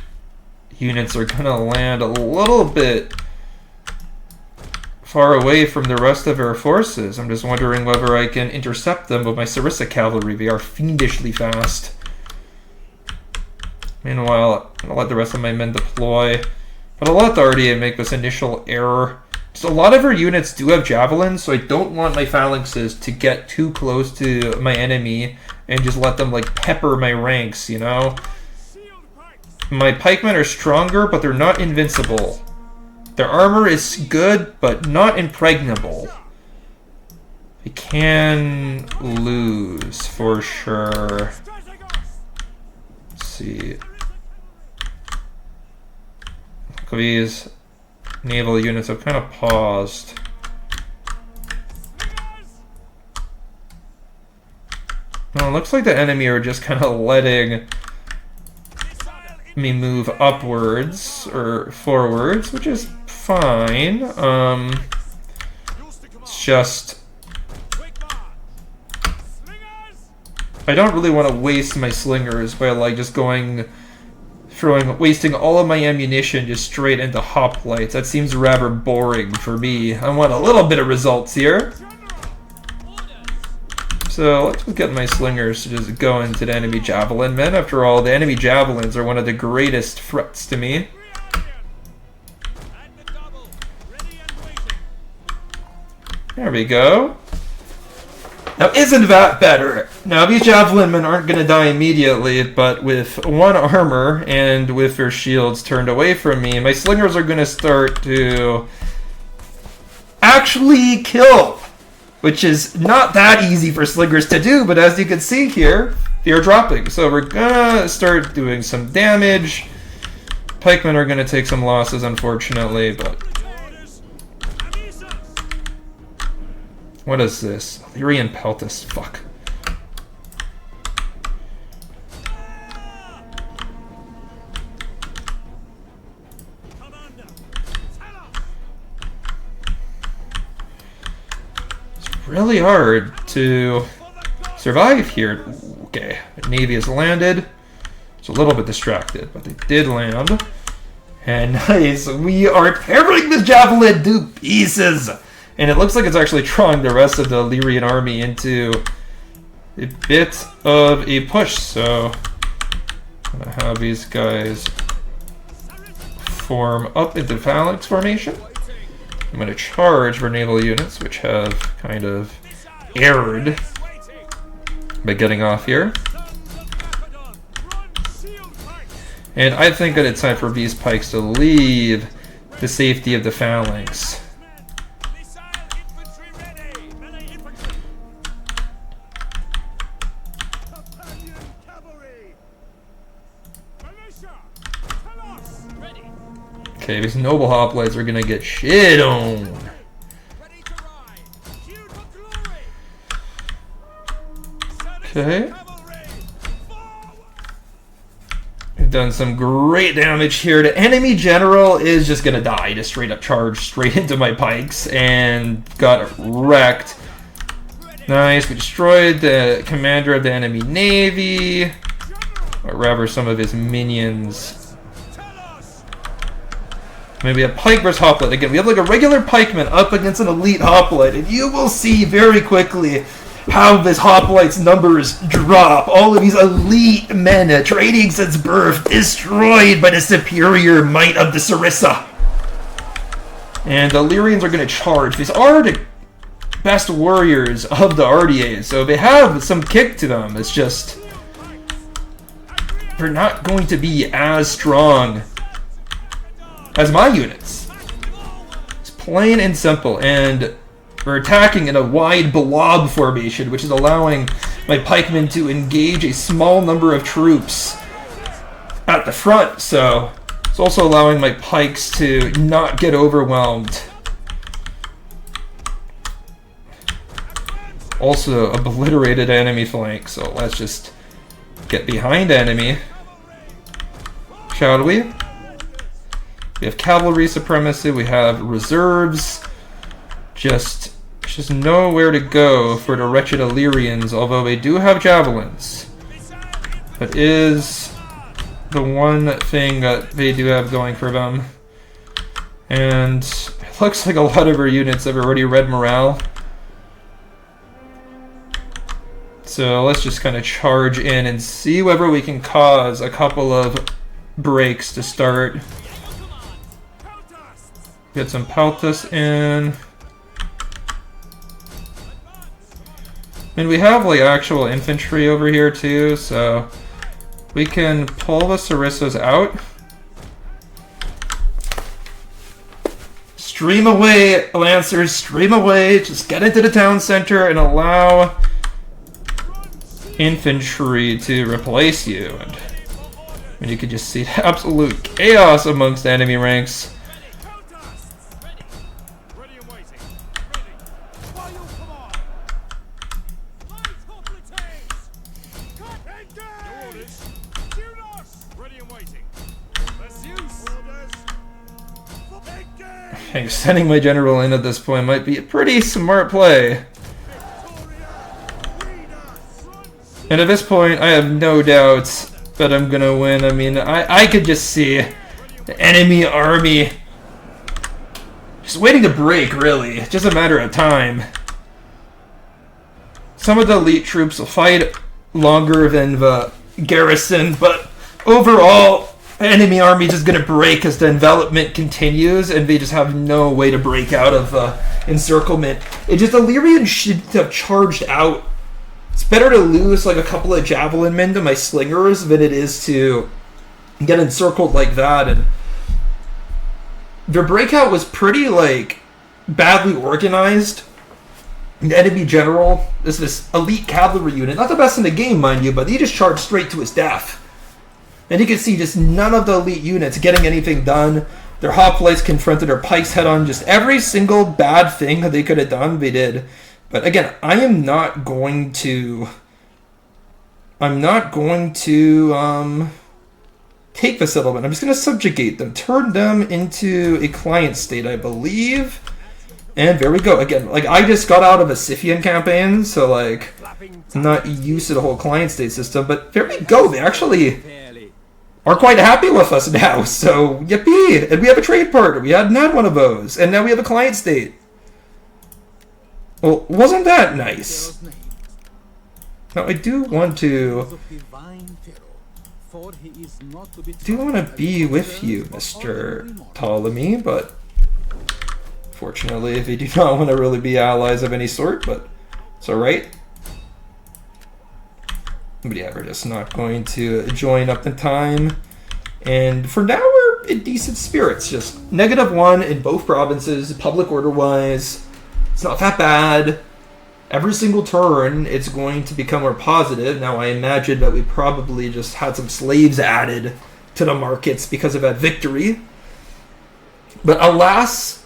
Speaker 1: units are gonna land a little bit far away from the rest of our forces. I'm just wondering whether I can intercept them with my Sarissa cavalry. They are fiendishly fast. Meanwhile, I'm gonna let the rest of my men deploy, but I'll let the Ardiaei make this initial error. So a lot of our units do have javelins, so I don't want my phalanxes to get too close to my enemy and just let them like pepper my ranks, you know? My pikemen are stronger, but they're not invincible. Their armor is good, but not impregnable. They can lose for sure. Let's see. Look at these naval units have kind of paused. Well, it looks like the enemy are just kind of letting me move upwards or forwards, which is fine. just...
Speaker 2: Quick march. Slingers.
Speaker 1: I don't really want to waste my slingers by like just wasting all of my ammunition just straight into hoplites. That seems rather boring for me. I want a little bit of results here. So let's just get my slingers to just go into the enemy javelin men. After all, the enemy javelins are one of the greatest threats to me. There we go. Now, isn't that better? Now, these javelin men aren't going to die immediately, but with 1 armor and with their shields turned away from me, my slingers are going to start to actually kill, which is not that easy for slingers to do, but as you can see here, they're dropping. So we're going to start doing some damage. Pikemen are going to take some losses, unfortunately, but... What is this? Ardiaei and Tylis. Fuck. It's really hard to survive here. Okay, the Navy has landed. It's a little bit distracted, but they did land. And nice, we are tearing this javelin to pieces! And it looks like it's actually drawing the rest of the Illyrian army into a bit of a push. So I'm going to have these guys form up into phalanx formation. I'm going to charge for naval units, which have kind of erred by getting off here. And I think that it's time for these pikes to leave the safety of the phalanx. Okay, these noble hoplites are gonna get shit on. Okay. We've done some great damage here. The enemy general is just gonna die. Just straight up charged straight into my pikes and got wrecked. Nice, we destroyed the commander of the enemy navy. Or rather, some of his minions. Maybe a pike versus hoplite. Again, we have like a regular pikeman up against an elite hoplite, and you will see very quickly how this hoplite's numbers drop. All of these elite men, training since birth, destroyed by the superior might of the Sarissa. And the Illyrians are going to charge. These are the best warriors of the Ardiaei, so they have some kick to them. It's just they're not going to be as strong as my units. It's plain and simple, and we're attacking in a wide blob formation, which is allowing my pikemen to engage a small number of troops at the front, so it's also allowing my pikes to not get overwhelmed. Also obliterated enemy flank, so let's just get behind enemy, shall we? We have cavalry supremacy, we have reserves, just nowhere to go for the wretched Illyrians, although they do have javelins. That is the one thing that they do have going for them. And it looks like a lot of our units have already read morale. So let's just kind of charge in and see whether we can cause a couple of breaks to start. Get some peltas in. And we have like actual infantry over here too, so we can pull the Sarissas out. Stream away, Lancers, stream away. Just get into the town center and allow infantry to replace you. And you can just see the absolute chaos amongst the enemy ranks. think sending my general in at this point might be a pretty smart play. And at this point, I have no doubts that I'm gonna win. I mean, I could just see the enemy army just waiting to break, really. It's just a matter of time. Some of the elite troops will fight longer than the garrison, but overall, the enemy army is just going to break as the envelopment continues, and they just have no way to break out of encirclement. It just, Illyrian should have charged out. It's better to lose like a couple of javelin men to my slingers than it is to get encircled like that. And their breakout was pretty like badly organized. The enemy general is this elite cavalry unit, not the best in the game, mind you, but he just charged straight to his death. And you can see just none of the elite units getting anything done. Their hoplites confronted their pikes head on. Just every single bad thing that they could have done, they did. But again, I'm not going to take the settlement. I'm just going to subjugate them, turn them into a client state, I believe. And there we go. Again, like, I just got out of a Scythian campaign, so like, I'm not used to the whole client state system. But there we go. They actually are quite happy with us now. So yippee! And we have a trade partner. We hadn't had one of those, and now we have a client state. Well, wasn't that nice? Now I do want to be with you, Mr. Ptolemy, but fortunately, they do not want to really be allies of any sort. But it's all right. But yeah, we're just not going to join up in time. And for now, we're in decent spirits. Just -1 in both provinces, public order-wise. It's not that bad. Every single turn, it's going to become more positive. Now, I imagine that we probably just had some slaves added to the markets because of that victory. But alas,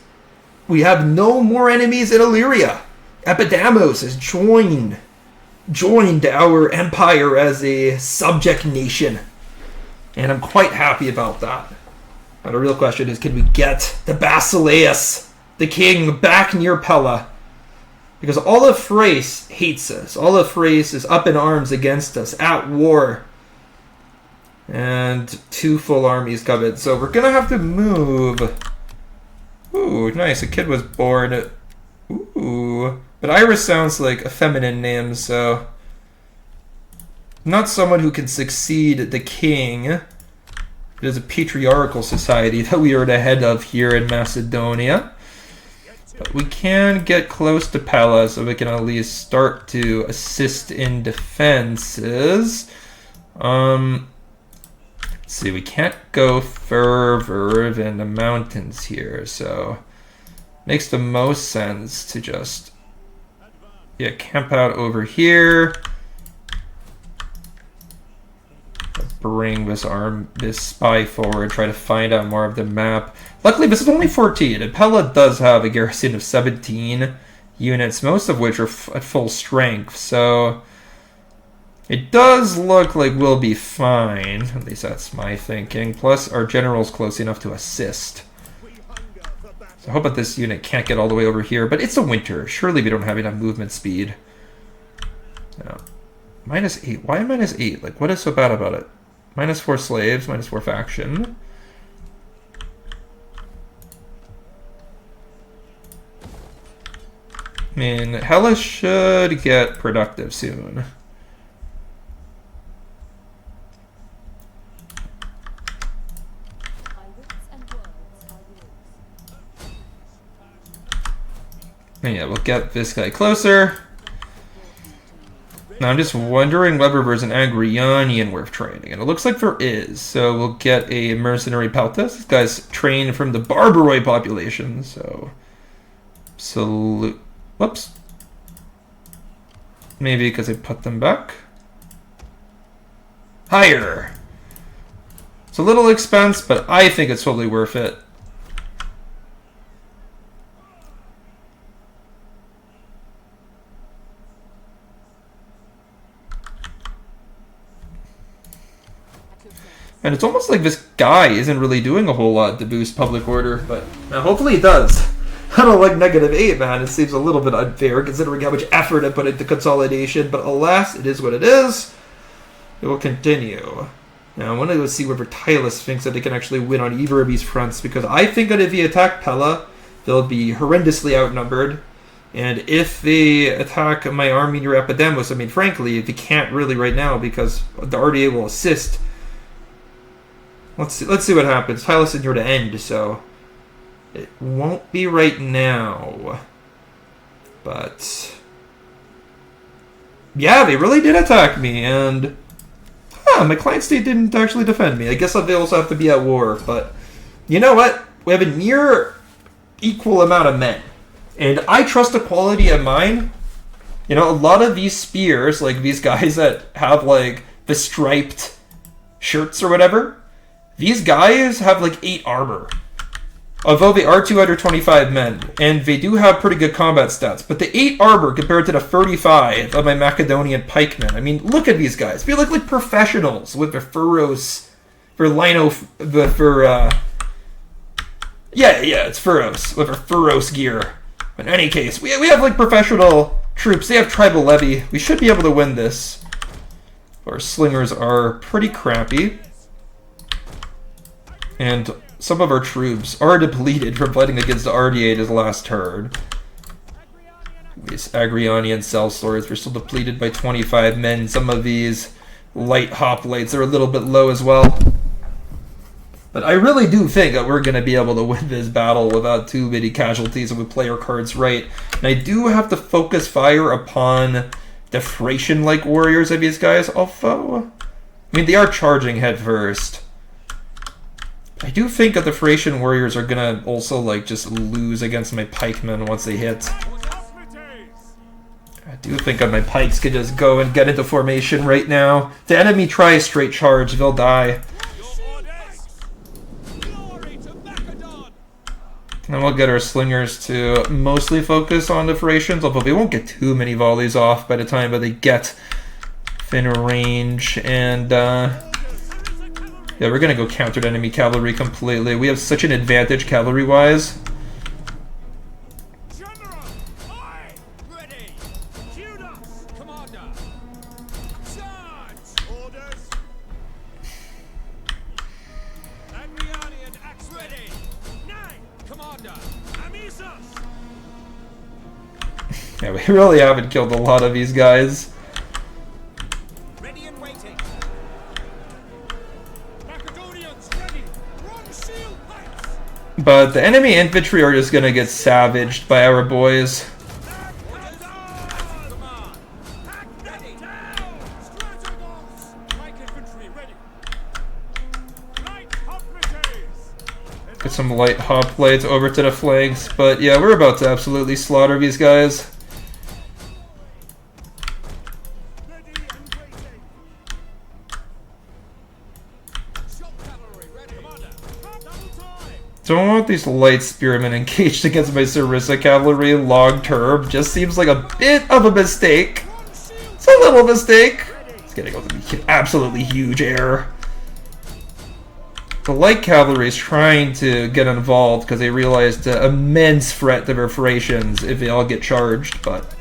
Speaker 1: we have no more enemies in Illyria. Epidamos has joined our empire as a subject nation. And I'm quite happy about that. But the real question is, can we get the Basileus, the king, back near Pella? Because all of Thrace hates us. All of Thrace is up in arms against us, at war. And 2 full armies covered. So we're going to have to move. Ooh, nice. A kid was born. Ooh. But Iris sounds like a feminine name, so not someone who can succeed the king. It is a patriarchal society that we are the head of here in Macedonia. But we can get close to Pella, so we can at least start to assist in defenses. Let's see, we can't go further than the mountains here, so makes the most sense to just camp out over here. Bring this spy forward, try to find out more of the map. Luckily, this is only 14, and Pella does have a garrison of 17 units, most of which are at full strength, so it does look like we'll be fine. At least that's my thinking. Plus, our general's close enough to assist. So I hope that this unit can't get all the way over here, but it's a winter. Surely we don't have enough movement speed. No. -8. Why -8? Like, what is so bad about it? -4 slaves, -4 faction. I mean, Hellas should get productive soon. And yeah, we'll get this guy closer. Now I'm just wondering whether there's an Agrianian worth training, and it looks like there is. So we'll get a mercenary Peltas. This guy's trained from the Barbaroi population, so salute. Whoops. Maybe because I put them back. Higher. It's a little expense, but I think it's totally worth it. And it's almost like this guy isn't really doing a whole lot to boost public order, but hopefully he does. I don't like -8, man. It seems a little bit unfair considering how much effort I put into consolidation, but alas, it is what it is. It will continue. Now, I want to go see whether Tylis thinks that they can actually win on either of these fronts, because I think that if he attack Pella, they'll be horrendously outnumbered. And if they attack my army near Epidemos, I mean, frankly, they can't really right now because the Ardiaei will assist. Let's see what happens. Tylis is near the end, so it won't be right now. But yeah, they really did attack me, and my client state didn't actually defend me. I guess they also have to be at war, but you know what? We have a near equal amount of men. And I trust the quality of mine. You know, a lot of these spears, like these guys that have like the striped shirts or whatever, these guys have like 8 armor. Although they are 225 men, and they do have pretty good combat stats. But the 8 armor compared to the 35 of my Macedonian pikemen. I mean, look at these guys. They look like professionals with their furrows, it's furrows with their furrows gear. In any case, we have like professional troops. They have tribal levy. We should be able to win this. Our slingers are pretty crappy. And some of our troops are depleted from fighting against the Ardiaei this last turn. These Agrianian cell swords were still depleted by 25 men. Some of these light hoplites are a little bit low as well. But I really do think that we're going to be able to win this battle without too many casualties if we play our cards right. And I do have to focus fire upon the Thracian-like warriors of these guys, although, I mean, they are charging head first. I do think that the Thracian warriors are going to also, like, just lose against my pikemen once they hit. I do think that my pikes could just go and get into formation right now. If the enemy tries straight charge, they'll die. And we'll get our slingers to mostly focus on the Thracians, although we won't get too many volleys off by the time that they get within range. And yeah, we're going to go counter the enemy cavalry completely. We have such an advantage cavalry-wise. Yeah, we really haven't killed a lot of these guys.
Speaker 2: Ready and waiting. Macedonians ready. Run shield pikes.
Speaker 1: But the enemy infantry are just gonna get savaged by our boys. Get some light hoplites over to the flanks, but yeah, we're about to absolutely slaughter these guys. Don't want these light spearmen engaged against my Sarissa cavalry long term. Just seems like a bit of a mistake. It's a little mistake. It's gonna go to be absolutely huge error. The light cavalry is trying to get involved because they realize the immense threat to their Thracians if they all get charged, but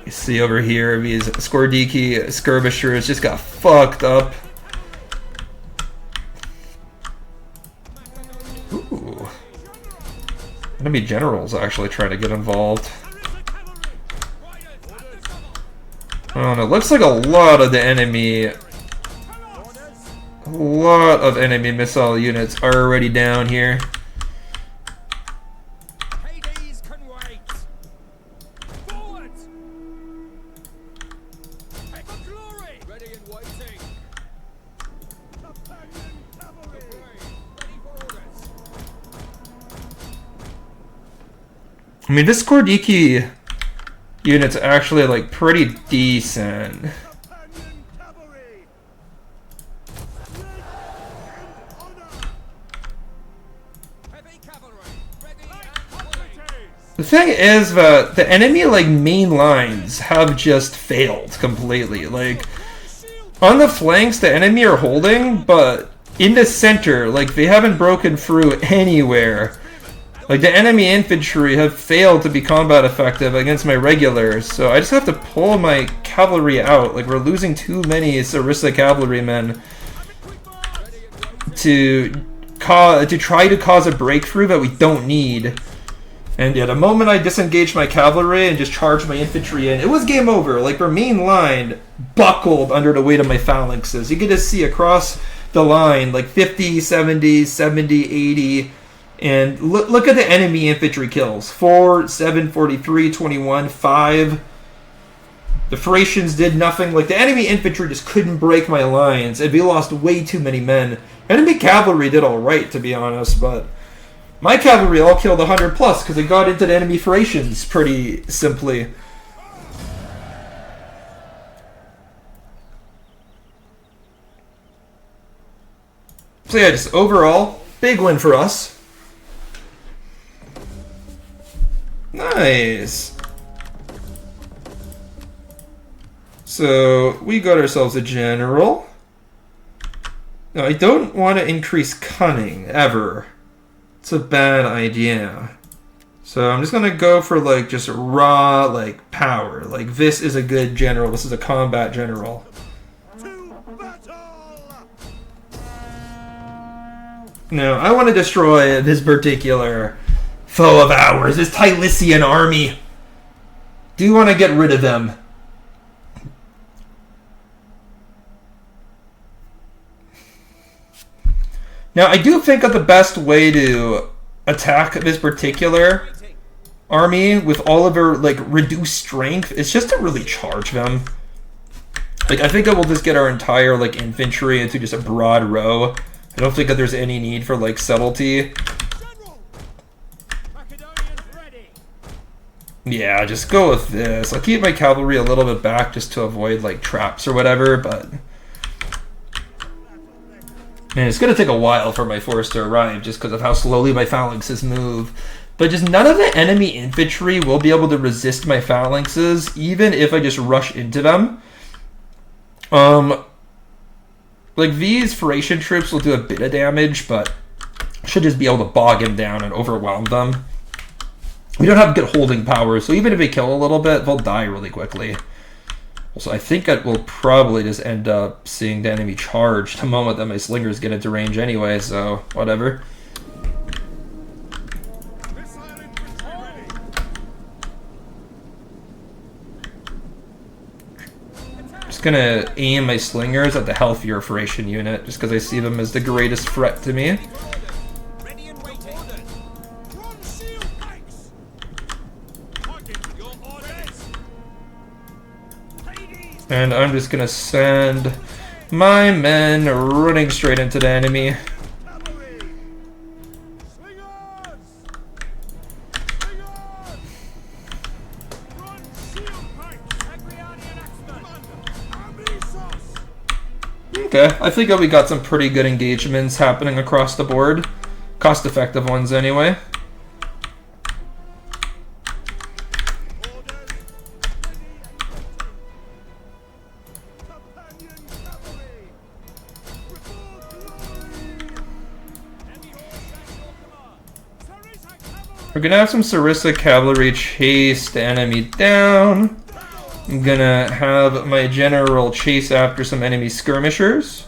Speaker 1: you see over here these Skordiki skirmishers just got fucked up. Ooh. Enemy generals actually trying to get involved. Oh, and it looks like a lot of enemy missile units are already down here.
Speaker 2: Hades can wait. Forward. For glory. Ready and waiting. Companion cavalry. Ready for orders.
Speaker 1: I mean, this Skordiki unit's actually like pretty decent. The thing is that the enemy like main lines have just failed completely. Like on the flanks, the enemy are holding, but in the center, like they haven't broken through anywhere. Like the enemy infantry have failed to be combat effective against my regulars, so I just have to pull my cavalry out. Like we're losing too many Sarissa cavalrymen to try to cause a breakthrough that we don't need. And yeah, the moment I disengaged my cavalry and just charged my infantry in, it was game over. Like their main line buckled under the weight of my phalanxes. You could just see across the line like 50, 70, 70, 80. And look at the enemy infantry kills. 4, 7, 43, 21, 5. The Thracians did nothing. Like the enemy infantry just couldn't break my lines. And we lost way too many men. Enemy cavalry did alright, to be honest, but my cavalry all killed 100 plus because they got into the enemy Thracians pretty simply. So yeah, just overall, big win for us. Nice. So we got ourselves a general. Now I don't want to increase cunning ever. It's a bad idea. So I'm just gonna go for like just raw like power. Like this is a good general. This is a combat general. No, I want to destroy this particular foe of ours, this Tylisian army. Do want to get rid of them. Now, I do think that the best way to attack this particular army with all of their like reduced strength is just to really charge them. Like, I think that we'll just get our entire like infantry into just a broad row. I don't think that there's any need for like subtlety. Yeah, just go with this. I'll keep my cavalry a little bit back just to avoid like traps or whatever, but man, it's gonna take a while for my force to arrive just because of how slowly my phalanxes move. But just none of the enemy infantry will be able to resist my phalanxes, even if I just rush into them. Like these Thracian troops will do a bit of damage, but should just be able to bog him down and overwhelm them. We don't have good holding power, so even if they kill a little bit, they'll die really quickly. So I think that we'll probably just end up seeing the enemy charge the moment that my slingers get into range anyway, so whatever. Just gonna aim my slingers at the healthier Thracian unit, just because I see them as the greatest threat to me. And I'm just gonna send my men running straight into the enemy. Okay, I think that we got some pretty good engagements happening across the board. Cost-effective ones anyway. We're gonna have some Sarissa cavalry chase the enemy down. I'm gonna have my general chase after some enemy skirmishers.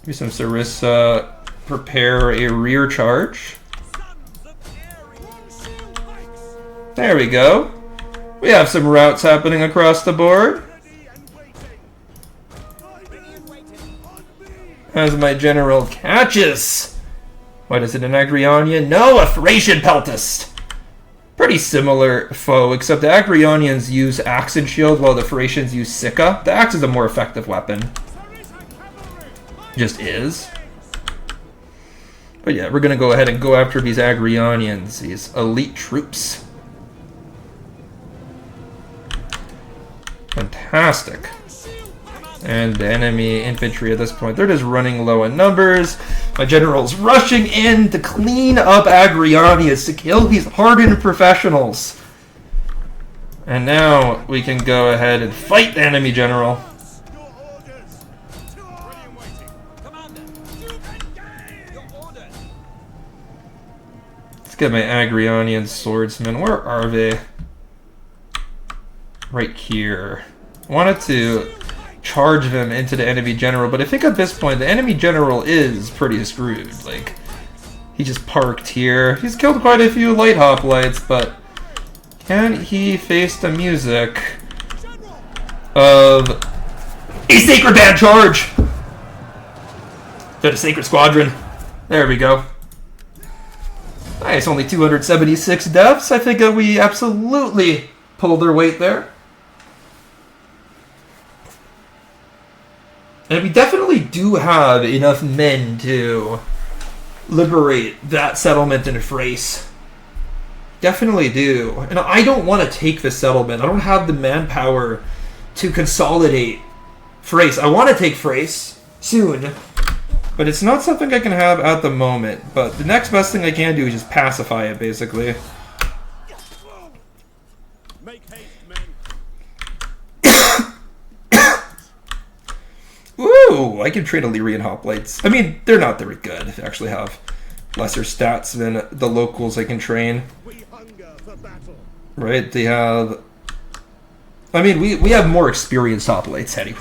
Speaker 1: Maybe some Sarissa prepare a rear charge. There we go. We have some routes happening across the board. As my general catches. What is it, an Agrionian? No, a Thracian Peltist! Pretty similar foe, except the Agrionians use axe and shield while the Thracians use Sika. The axe is a more effective weapon. Just is. But yeah, we're gonna go ahead and go after these Agrionians, these elite troops. Fantastic. And the enemy infantry at this point, they're just running low in numbers. My general's rushing in to clean up Agrianius, to kill these hardened professionals. And now we can go ahead and fight the enemy general.
Speaker 2: Your orders. Ready and waiting. Commander, your orders.
Speaker 1: Let's get my Agrianian swordsmen. Where are they? Right here. I wanted to charge them into the enemy general, but I think at this point the enemy general is pretty screwed. Like, he just parked here. He's killed quite a few light hoplites, but can he face the music of a sacred band charge to the sacred squadron? There we go. Nice, only 276 deaths. I think that we absolutely pulled their weight there. And we definitely do have enough men to liberate that settlement in Thrace. Definitely do. And I don't want to take the settlement. I don't have the manpower to consolidate Thrace. I want to take Thrace soon, but it's not something I can have at the moment. But the next best thing I can do is just pacify it, basically.
Speaker 2: Make haste, men.
Speaker 1: Ooh, I can trade Illyrian hoplites. I mean, they're not very good. They actually have lesser stats than the locals I can train.
Speaker 2: We hunger for battle.
Speaker 1: Right, they have... I mean, we have more experienced hoplites anyway.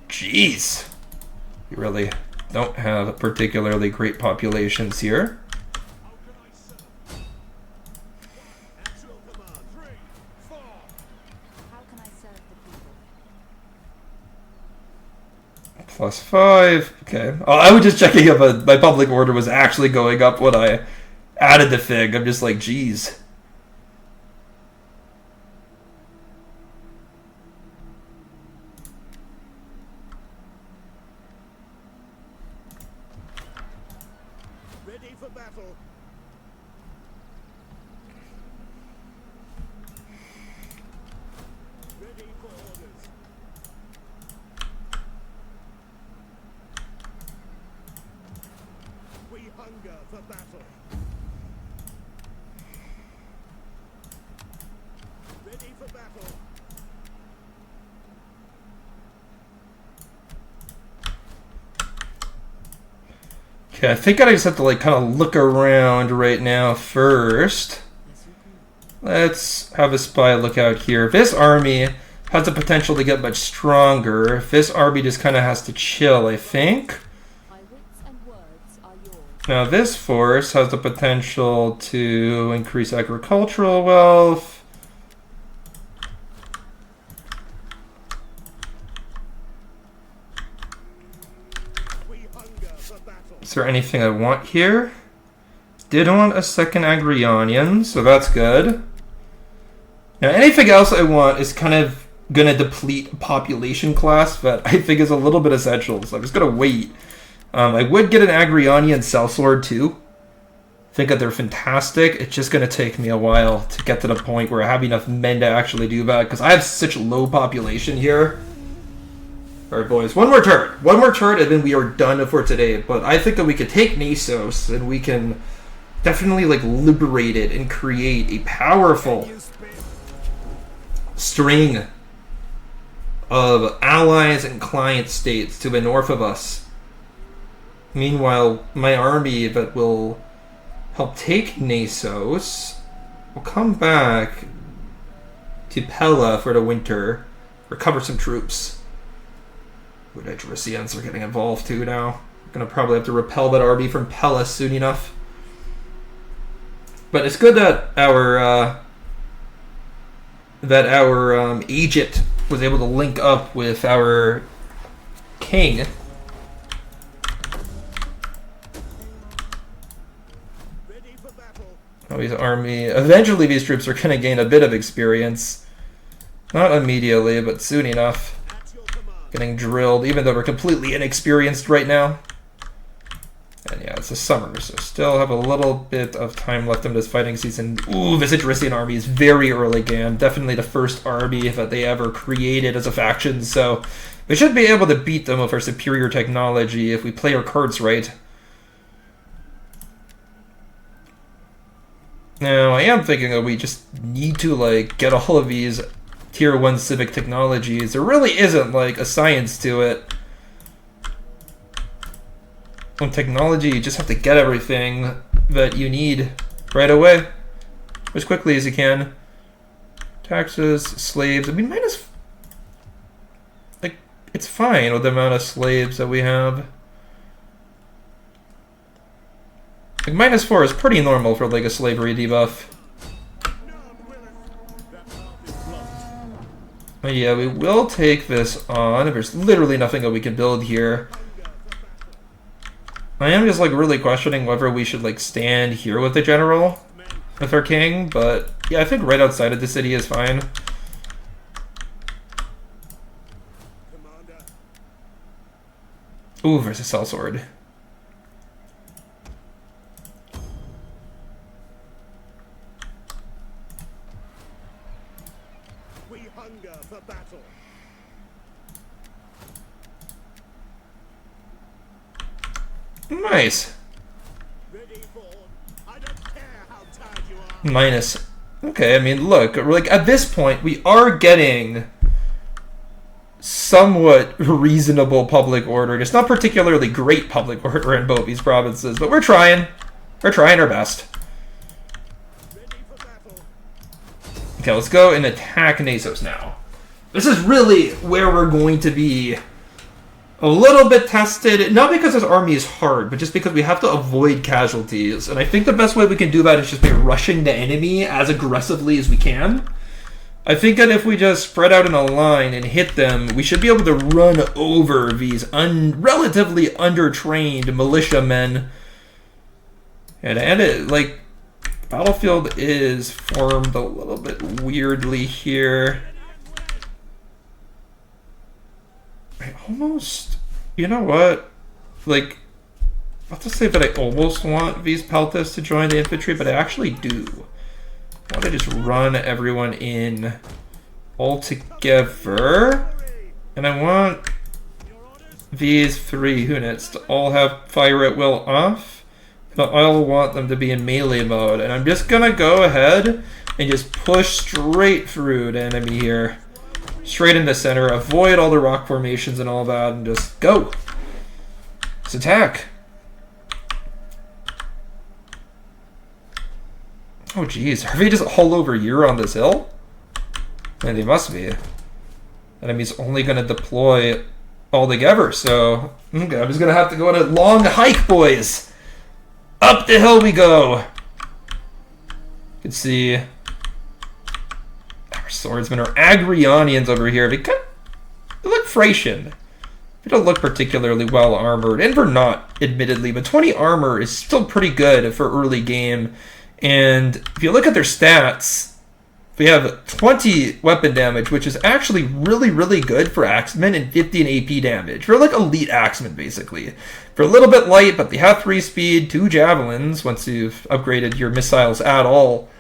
Speaker 1: Jeez. We really don't have particularly great populations here.
Speaker 2: How can I serve? At your command. 3, 4.
Speaker 3: How can I serve the people?
Speaker 1: +5. Okay. Oh, I was just checking if my public order was actually going up when I added the fig. I'm just like, geez.
Speaker 2: Ready for battle. Ready for orders. We hunger for battle. Ready for battle.
Speaker 1: Okay, I think I just have to like kind of look around right now first. Let's have a spy look out here. This army has the potential to get much stronger. This army just kind of has to chill, I think.
Speaker 3: My wits and words are yours.
Speaker 1: Now this force has the potential to increase agricultural wealth.
Speaker 2: We hunger for battle.
Speaker 1: Is there anything I want here? Did want a second Agrianian, so that's good. Now anything else I want is kind of gonna deplete population class that I think is a little bit essential, so I'm just gonna wait. I would get an Agrianian sellsword too. I think that they're fantastic. It's just gonna take me a while to get to the point where I have enough men to actually do that, because I have such low population here. Alright boys, one more turn, and then we are done for today. But I think that we could take Nasos and we can definitely like liberate it and create a powerful string of allies and client states to the north of us. Meanwhile, my army that will help take Nasos will come back to Pella for the winter, recover some troops. Ooh, the Drisians are getting involved too now. I'm gonna probably have to repel that army from Pella soon enough. But it's good that our Egypt was able to link up with our king.
Speaker 2: Ready for battle.
Speaker 1: Oh, his army. Eventually, these troops are gonna gain a bit of experience. Not immediately, but soon enough.
Speaker 2: At your command.
Speaker 1: Getting drilled, even though we're completely inexperienced right now. And yeah, it's the summer, so still have a little bit of time left in this fighting season. Ooh, Visigirissian army is very early game. Definitely the first army that they ever created as a faction, so we should be able to beat them with our superior technology if we play our cards right. Now, I am thinking that we just need to, like, get all of these Tier 1 civic technologies. There really isn't, like, a science to it. On technology, you just have to get everything that you need right away, as quickly as you can. Taxes, slaves, I mean, minus... Like, it's fine with the amount of slaves that we have. Like, -4 is pretty normal for, like, a slavery debuff. But yeah, we will take this on. There's literally nothing that we can build here. I am just, like, really questioning whether we should, like, stand here with the general, with our king, but yeah, I think right outside of the city is fine. Ooh, there's a sellsword.
Speaker 2: We hunger for battle.
Speaker 1: Nice.
Speaker 2: Ready for. I don't care how tired you are.
Speaker 1: Minus. Okay, I mean, look, like, at this point, we are getting somewhat reasonable public order. It's not particularly great public order in both these provinces, but we're trying. We're trying our best.
Speaker 2: Ready for battle.
Speaker 1: Okay, let's go and attack Nasos now. This is really where we're going to be a little bit tested, not because this army is hard, but just because we have to avoid casualties. And I think the best way we can do that is just by rushing the enemy as aggressively as we can. I think that if we just spread out in a line and hit them, we should be able to run over these relatively undertrained militiamen. And it, like, battlefield is formed a little bit weirdly here. I almost, you know what? Like, I'll just say that I almost want these Peltas to join the infantry, but I actually do. I want to just run everyone in all together. And I want these 3 units to all have fire at will off. But I'll want them to be in melee mode. And I'm just going to go ahead and just push straight through the enemy here. Straight in the center, avoid all the rock formations and all that, and just go. Let's attack. Oh geez, are they just all over here on this hill? And they must be. Enemy's only going to deploy all together, so okay, I'm just going to have to go on a long hike, boys. Up the hill we go. You can see our swordsmen are Agrionians over here. They look Thracian. They don't look particularly well armored, and we're not, admittedly, but 20 armor is still pretty good for early game. And if you look at their stats, we have 20 weapon damage, which is actually really, really good for axemen, and 50 in AP damage. They're like elite axemen, basically. They're a little bit light, but they have 3 speed, 2 javelins, once you've upgraded your missiles at all.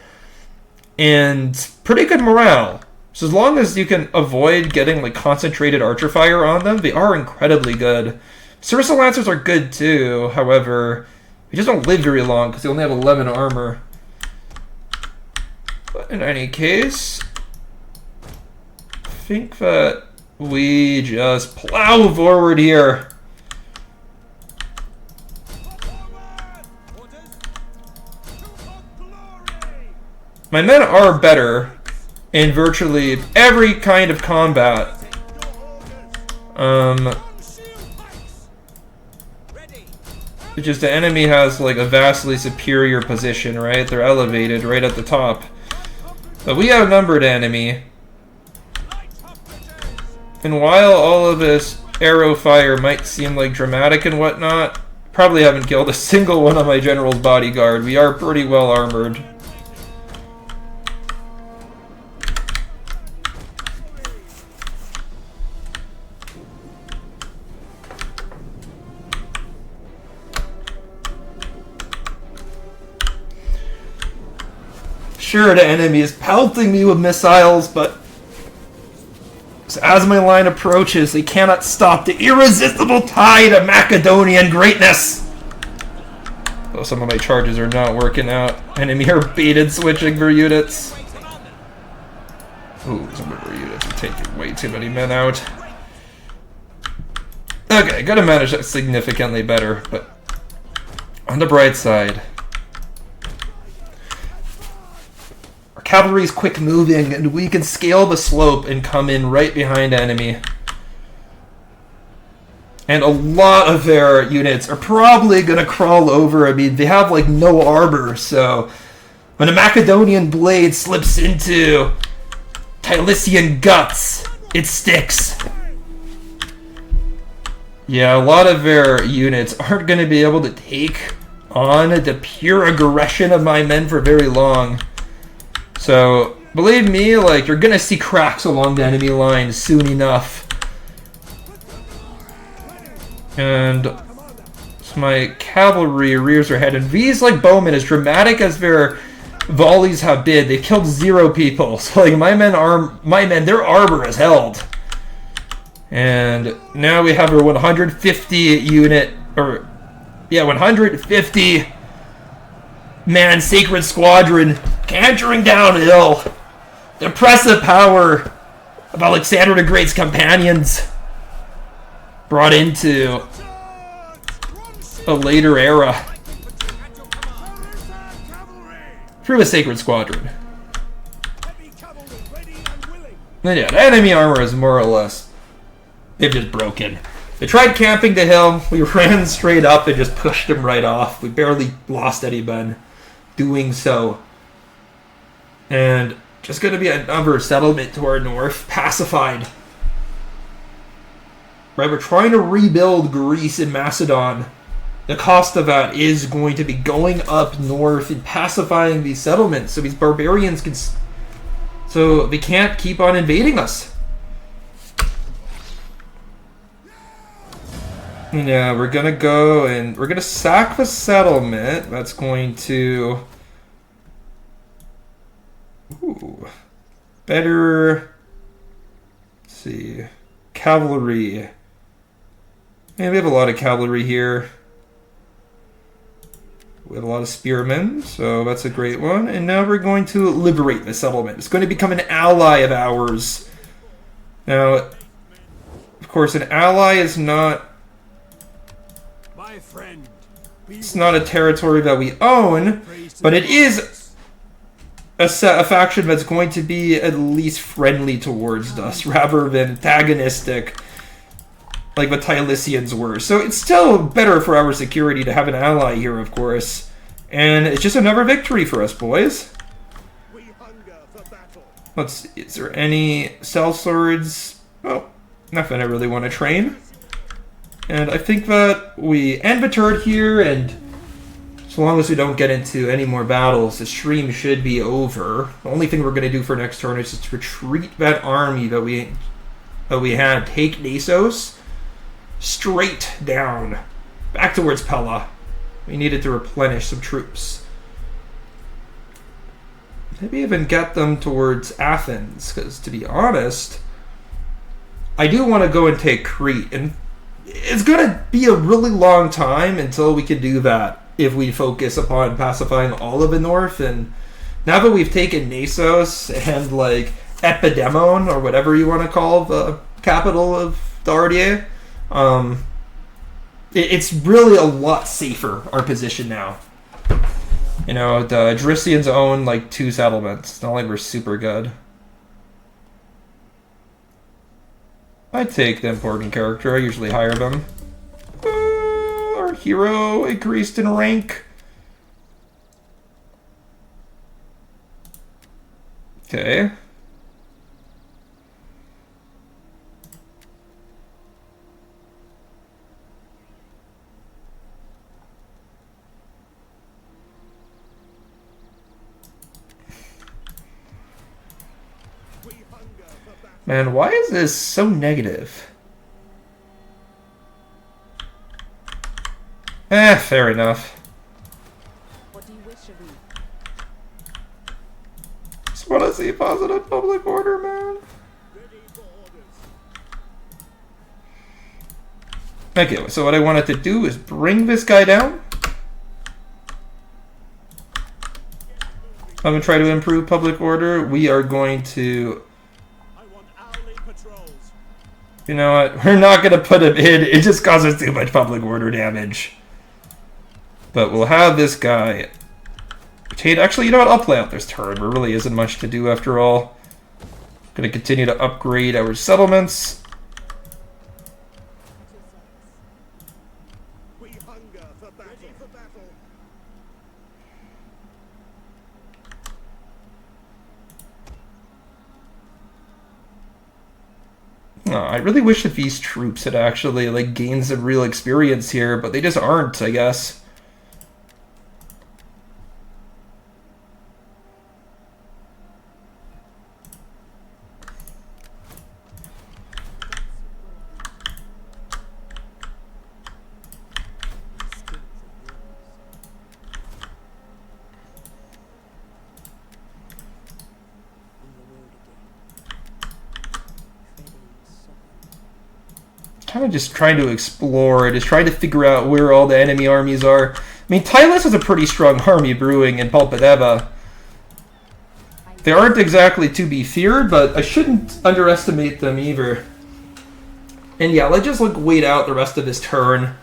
Speaker 1: And pretty good morale. So as long as you can avoid getting like concentrated archer fire on them, they are incredibly good. Sarissa Lancers are good too, however, they just don't live very long because they only have 11 armor. But in any case, I think that we just plow forward here. My men are better in virtually every kind of combat. It's just the enemy has like a vastly superior position, right? They're elevated right at the top. But we outnumbered the enemy. And while all of this arrow fire might seem like dramatic and whatnot, probably haven't killed a single one of my general's bodyguard. We are pretty well armored. sure the enemy is pelting me with missiles, but as my line approaches, they cannot stop the irresistible tide of Macedonian greatness. Though some of my charges are not working out. Enemy are baited switching for units. Ooh, some of our units are taking way too many men out. Okay, gotta manage that significantly better, but on the bright side, our cavalry is quick moving and we can scale the slope and come in right behind enemy. And a lot of their units are probably gonna crawl over. I mean, they have like no armor, so when a Macedonian blade slips into Tylisian guts, it sticks. Yeah, a lot of their units aren't going to be able to take on the pure aggression of my men for very long. So, believe me, like, you're going to see cracks along the enemy line soon enough. And so my cavalry rears their head. And these, like, bowmen, as dramatic as their volleys have been, they've killed 0 people. So, like, my men, their armor is held. And now we have our 150 unit, or, yeah, 150 man sacred squadron cantering downhill. The impressive power of Alexander the Great's companions brought into a later era through a sacred squadron. And yeah, the enemy armor is more or less, they've just broken. They tried camping the hill. We ran straight up and just pushed them right off. We barely lost any men doing so. And just going to be another settlement to our north, pacified. Right, we're trying to rebuild Greece and Macedon. The cost of that is going to be going up north and pacifying these settlements so these barbarians can... so they can't keep on invading us. Yeah, we're gonna go and we're gonna sack the settlement. That's going to... ooh. Better... let's see... cavalry. Man, we have a lot of cavalry here. We have a lot of spearmen, so that's a great one. And now we're going to liberate the settlement. It's going to become an ally of ours. Now, of course, an ally is not... it's not a territory that we own, but it is a faction that's going to be at least friendly towards us, rather than antagonistic, like the Tylisians were. So it's still better for our security to have an ally here, of course. And it's just another victory for us, boys. Let's see, is there any sellswords? Well, nothing I really want to train. And I think that we end the turn here, and so long as we don't get into any more battles, the stream should be over. The only thing we're going to do for next turn is just retreat that army that we had. Take Nasos straight down, back towards Pella. We needed to replenish some troops. Maybe even get them towards Athens, because to be honest, I do want to go and take Crete, and it's going to be a really long time until we can do that if we focus upon pacifying all of the north. And now that we've taken Nasos and like Epidemon, or whatever you want to call the capital of the Ardiaei, it's really a lot safer, our position now. You know, the Drisians own like 2 settlements. It's not like we're super good. I take the important character. I usually hire them. Our hero increased in rank. Okay. Man, why is this so negative? Fair enough.
Speaker 3: What do you wish of me?
Speaker 1: see positive public order, man.
Speaker 2: Ready for orders.
Speaker 1: Okay, so what I wanted to do is bring this guy down. I'm going to try to improve public order. We are going to...
Speaker 2: I want hourly patrols.
Speaker 1: You know what? We're not going to put him in. It just causes too much public order damage. But we'll have this guy... Actually, you know what? I'll play out this turn. There really isn't much to do after all. Going to continue to upgrade our settlements.
Speaker 2: We hunger for battle. Ready for battle.
Speaker 1: Oh, I really wish that these troops had actually like gained some real experience here, but they just aren't, I guess. Kind of just trying to explore, just trying to figure out where all the enemy armies are. I mean, Tylis has a pretty strong army brewing in Palpadeva. They aren't exactly to be feared, but I shouldn't underestimate them either. And yeah, let's just like wait out the rest of this turn.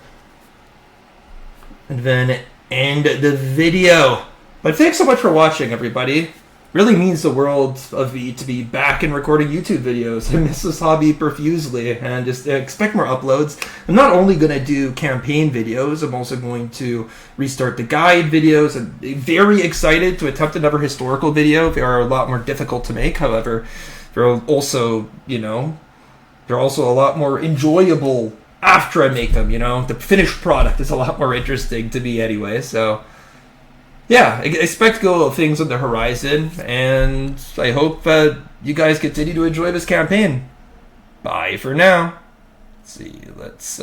Speaker 1: And then end the video. But thanks so much for watching, everybody. Really means the world of me to be back and recording YouTube videos. I miss this hobby profusely, and just expect more uploads. I'm not only going to do campaign videos, I'm also going to restart the guide videos. I'm very excited to attempt another historical video. They are a lot more difficult to make, however, they're also, you know, they're also a lot more enjoyable after I make them, you know? The finished product is a lot more interesting to me anyway, so... Yeah, I expect good things on the horizon, and I hope you guys continue to enjoy this campaign. Bye for now. Let's see, let's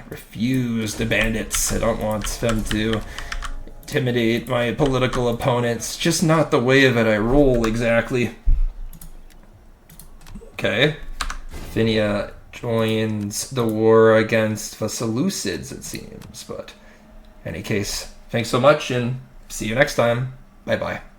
Speaker 1: refuse the bandits. I don't want them to intimidate my political opponents. Just not the way that I roll, exactly. Okay. Finia joins the war against the Seleucids, it seems. But in any case, thanks so much, and... see you next time. Bye-bye.